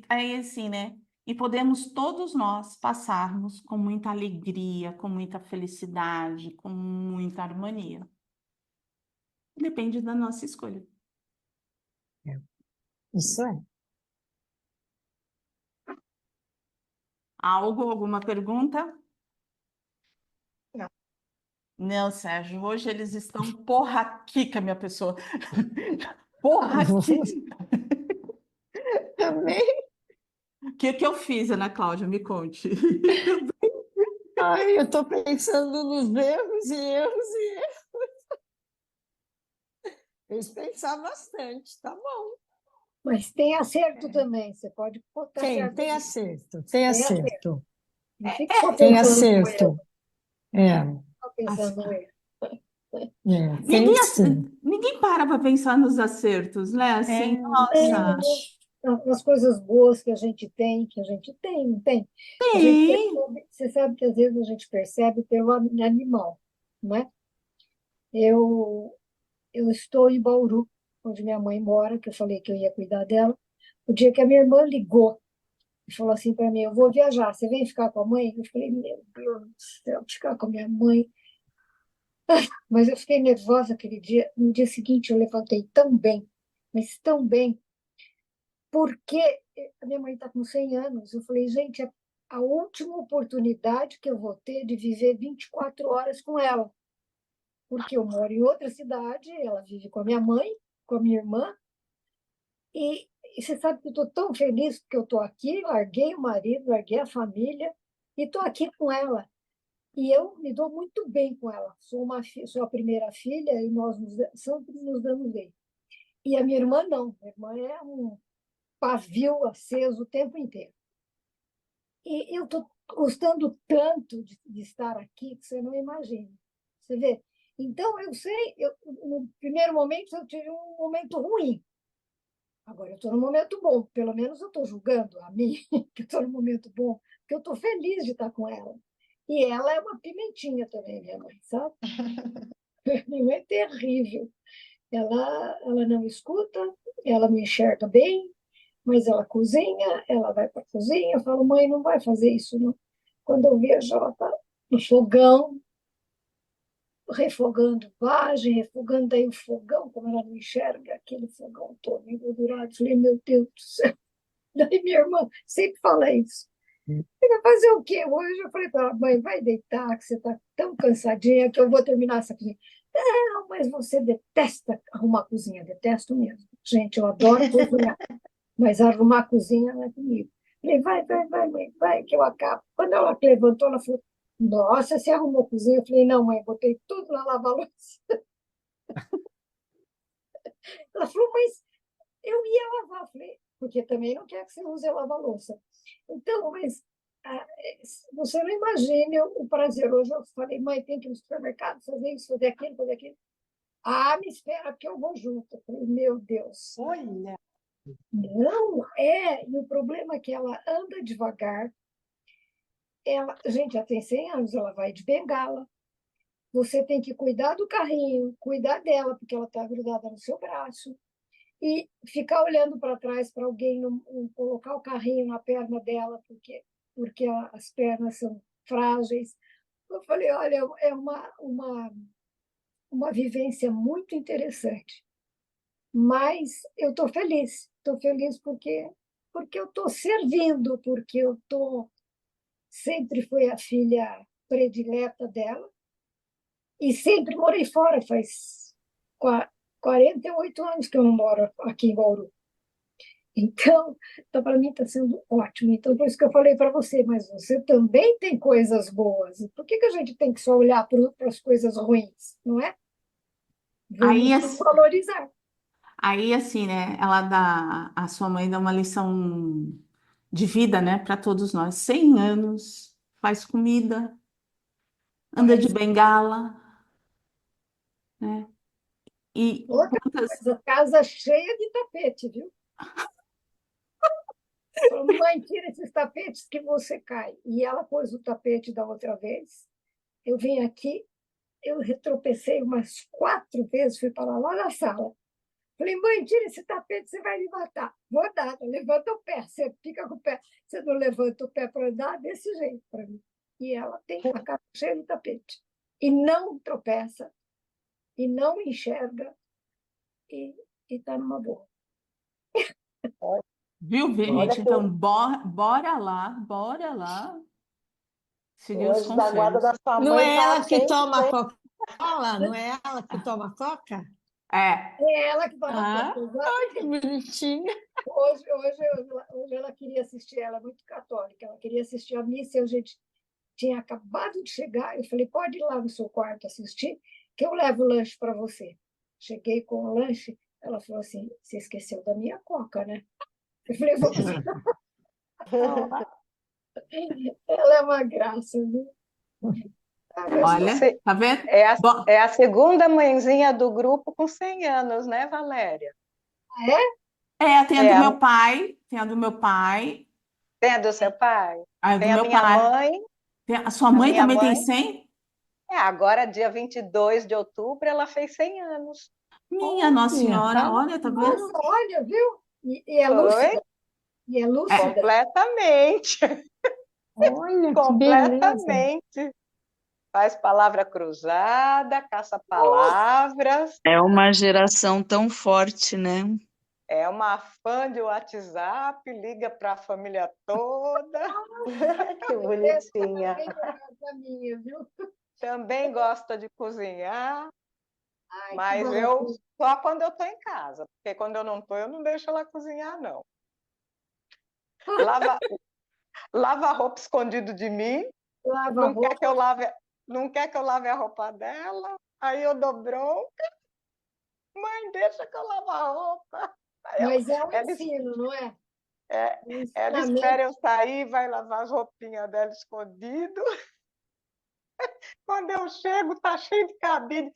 Aí assim, né? E podemos todos nós passarmos com muita alegria, com muita felicidade, com muita harmonia. Depende da nossa escolha. Isso é. Alguma pergunta? Não. Não, Sérgio, hoje eles estão porra-quica, minha pessoa. Porra-quica. Também. O que eu fiz, Ana Cláudia? Me conte. Ai, eu estou pensando nos erros e erros e erros. Fez pensar bastante, tá bom. Mas tem acerto também, você pode botar Tem, certo. tem acerto, tem Tem acerto, Não fica só tem pensando no erro, acerto. É, só pensando no erro. tem sim. Ninguém para pensar nos acertos, né? Assim, nossa, Nas coisas boas que a gente tem, não tem? A gente tem. percebe, você sabe que às vezes a gente percebe pelo animal, não é? Eu, eu estou em Bauru, onde minha mãe mora, que eu falei que eu ia cuidar dela. O dia que a minha irmã ligou e falou assim para mim: eu vou viajar, você vem ficar com a mãe? Eu falei: meu Deus do céu, ficar com a minha mãe. Mas eu fiquei nervosa aquele dia. No dia seguinte, eu levantei tão bem, mas tão bem, porque a minha mãe está com 100 anos. Eu falei: gente, é a última oportunidade que eu vou ter de viver 24 horas com ela, porque eu moro em outra cidade, ela vive com a minha mãe, com a minha irmã, e você sabe que eu estou tão feliz porque eu estou aqui, larguei o marido, larguei a família, e estou aqui com ela. E eu me dou muito bem com ela. Sou a primeira filha e nós sempre nos damos bem. E a minha irmã não. Minha irmã é um pavio aceso o tempo inteiro. E eu estou gostando tanto de estar aqui que você não imagina. Você vê? Então, eu sei, no primeiro momento eu tive um momento ruim. Agora eu estou no momento bom. Pelo menos eu estou julgando a mim que estou no momento bom, porque eu estou feliz de estar com ela. E ela é uma pimentinha também, minha mãe, sabe? Minha mãe é terrível. Ela não escuta, ela me enxerga bem, mas ela cozinha, ela vai para a cozinha. Eu falo: mãe, não vai fazer isso, não. Quando eu vejo, ela está no fogão, refogando vagem, refogando daí o fogão, como ela não enxerga, aquele fogão todo engordurado. Eu falei: meu Deus do céu. Daí minha irmã sempre fala isso. Vai fazer o quê? Hoje eu falei para ela: mãe, vai deitar, que você está tão cansadinha que eu vou terminar essa cozinha. Não, mas você detesta arrumar a cozinha, detesto mesmo. Gente, eu adoro cozinhar, mas arrumar a cozinha não é comigo. Falei: vai, mãe, vai, que eu acabo. Quando ela levantou, ela falou: nossa, você arrumou a cozinha? Eu falei: não, mãe, botei tudo na lava-louça. Ela falou: mas eu ia lavar. Eu falei: porque também não quer que você use a lava-louça. Então, mas você não imagina o prazer. Hoje eu falei: mãe, tem que ir no supermercado, fazer isso, fazer aquilo, fazer aquilo. Ah, me espera, porque eu vou junto. Eu falei: meu Deus. Olha, Não, e o problema é que ela anda devagar. Gente, já tem 100 anos, ela vai de bengala. Você tem que cuidar do carrinho, cuidar dela, porque ela está grudada no seu braço. E ficar olhando para trás para alguém não colocar o carrinho na perna dela, porque as pernas são frágeis. Eu falei: olha, é uma vivência muito interessante. Mas eu estou feliz porque eu estou servindo, porque sempre fui a filha predileta dela, E sempre morei fora, faz 48 anos que eu não moro aqui em Bauru. Então para mim está sendo ótimo. Então, por isso que eu falei para você, mas você também tem coisas boas. E por que que a gente tem que só olhar para as coisas ruins, não é? Aí, Vamos nos valorizar. assim, né? A sua mãe dá uma lição de vida, né, para todos nós. 100 anos, faz comida, anda de Mas bengala, né? E outra quantas. coisa, casa cheia de tapete, viu? Falou, mãe, tira esses tapetes que você cai. E ela pôs o tapete da outra vez. Eu vim aqui, eu retropecei umas 4 vezes, fui para lá na sala. Falei, mãe, tira esse tapete, você vai me matar. Vou nada, levanta o pé. Você fica com o pé, você não levanta o pé para andar desse jeito para mim. E ela tem a cara cheia de tapete. E não tropeça, e não enxerga, e está numa boa. Viu, Olha gente? que Então, bora lá o seguir os anjo da guarda conselhos. da sua Não mãe é está ela que sempre toma bem. Coca-Cola? Não é ela que toma Coca? É, É ela que toma ah, conta, Ai, que exatamente. bonitinha. Hoje ela queria assistir, ela é muito católica, ela queria assistir a missa e a gente tinha acabado de chegar. Eu falei, pode ir lá no seu quarto assistir, que eu levo o lanche para você. Cheguei com o lanche, ela falou assim, você esqueceu da minha Coca, né? Eu falei, vamos. Ela é uma graça, viu? Ah, mas olha, Você tá vendo? é a, Bo- é a segunda mãezinha do grupo com 100 anos, né, Valéria? tem a É do a, meu pai, tem a do meu pai, tem a do seu pai? a do Tem a meu minha pai. mãe. A sua A mãe minha também tem mãe, 100? agora, dia 22 de outubro, ela fez 100 anos. Minha Nossa Olha, Senhora, olha, tá nossa, vendo? olha, viu? E é Foi lúcida, e é É, lúcida. completamente, olha que beleza. completamente. Faz palavra cruzada, caça palavras, É uma geração tão forte, né? é uma fã de WhatsApp, liga para a família toda. Que bonitinha. Bem melhor para mim, viu? Também gosta de cozinhar, Ai, que mas eu maravilha. só quando eu estou em casa, porque quando eu não estou, eu não deixo ela cozinhar, não. Lava, lava a roupa escondido de mim, Lava a não quer que roupa, eu lave, não quer que eu lave a roupa dela, aí eu dou bronca, mãe, deixa que eu lavo a roupa. Aí mas é um ela, ensino, não é? é, Um ela ensinamento. espera eu sair, vai lavar as roupinhas dela escondido. Quando eu chego, tá cheio de cabide.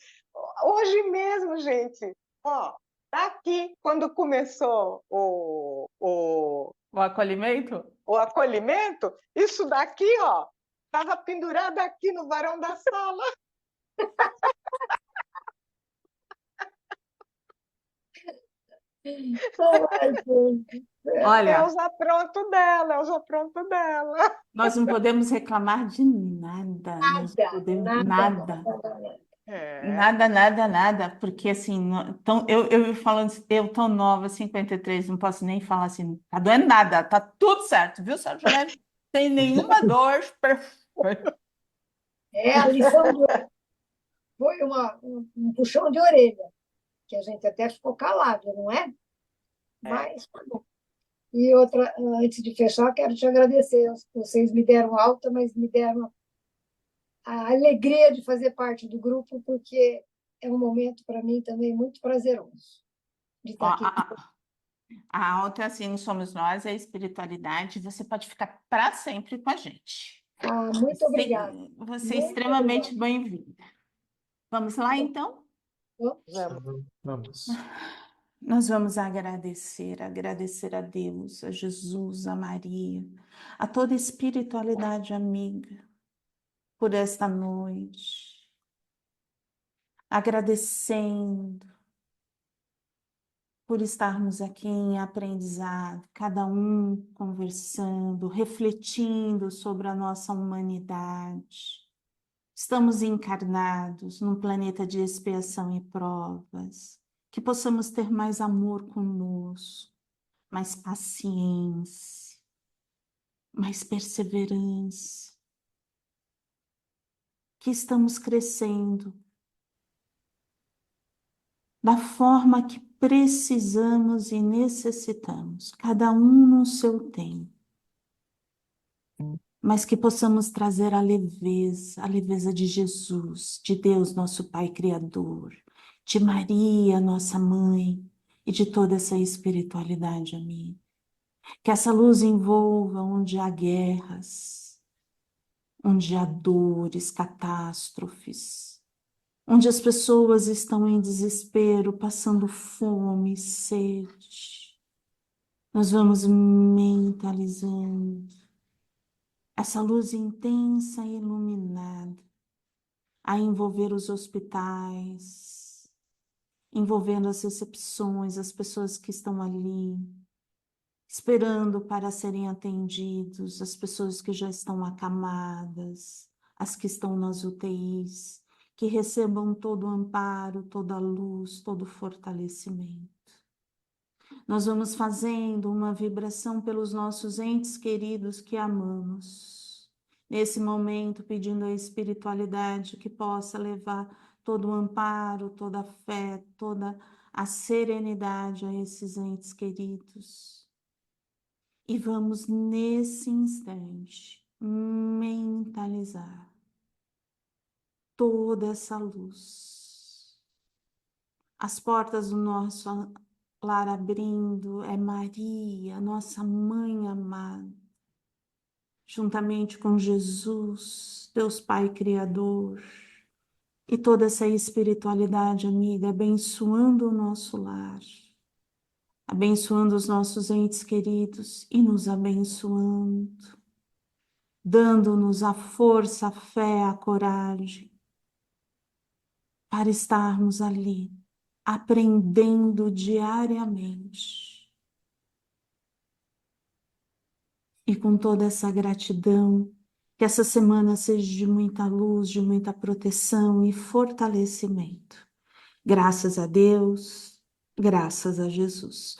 Hoje mesmo, gente, ó, tá aqui, quando começou o acolhimento? o acolhimento, isso daqui, ó, estava pendurado aqui no varão da sala. Ai, gente. É Olha, os aprontos dela, é os aprontos dela. nós não podemos reclamar de nada, nós não Nada, podemos nada, nada. nada, nada. É. Nada, porque assim, então, eu falando, eu tão nova, 53, não posso nem falar assim, tá doendo nada, tá tudo certo, viu, Sérgio Leme? Tem nenhuma dor, perfeito. É a lição foi um puxão de orelha, que a gente até ficou calado, não é? É. Mas tá bom. E outra, antes de fechar, quero te agradecer. Vocês me deram alta, mas me deram a alegria de fazer parte do grupo, porque é um momento para mim também muito prazeroso de Ó, estar aqui. a alta, assim, somos nós, é a espiritualidade, você pode ficar para sempre com a gente. Ah, muito obrigada. Você é Muito obrigada. extremamente bem-vindo. Vamos lá, então? Vamos. Vamos. Nós vamos agradecer a Deus, a Jesus, a Maria, a toda espiritualidade amiga por esta noite, agradecendo por estarmos aqui em aprendizado, cada um conversando, refletindo sobre a nossa humanidade. Estamos encarnados num planeta de expiação e provas, que possamos ter mais amor conosco, mais paciência, mais perseverança, que estamos crescendo da forma que precisamos e necessitamos, cada um no seu tempo, mas que possamos trazer a leveza de Jesus, de Deus, nosso Pai Criador, de Maria, nossa Mãe, e de toda essa espiritualidade, amiga. Que essa luz envolva onde há guerras, onde há dores, catástrofes, onde as pessoas estão em desespero, passando fome, sede. Nós vamos mentalizando essa luz intensa e iluminada a envolver os hospitais, envolvendo as recepções, as pessoas que estão ali, esperando para serem atendidos, as pessoas que já estão acamadas, as que estão nas UTIs, que recebam todo o amparo, toda a luz, todo o fortalecimento. Nós vamos fazendo uma vibração pelos nossos entes queridos que amamos. Nesse momento, pedindo a espiritualidade que possa levar todo o amparo, toda a fé, toda a serenidade a esses entes queridos. E vamos, nesse instante, mentalizar toda essa luz. As portas do nosso lar abrindo, é Maria, nossa Mãe amada, juntamente com Jesus, Deus Pai Criador, e toda essa espiritualidade, amiga, abençoando o nosso lar, abençoando os nossos entes queridos e nos abençoando, dando-nos a força, a fé, a coragem para estarmos ali, aprendendo diariamente. E com toda essa gratidão, que essa semana seja de muita luz, de muita proteção e fortalecimento. Graças a Deus, graças a Jesus.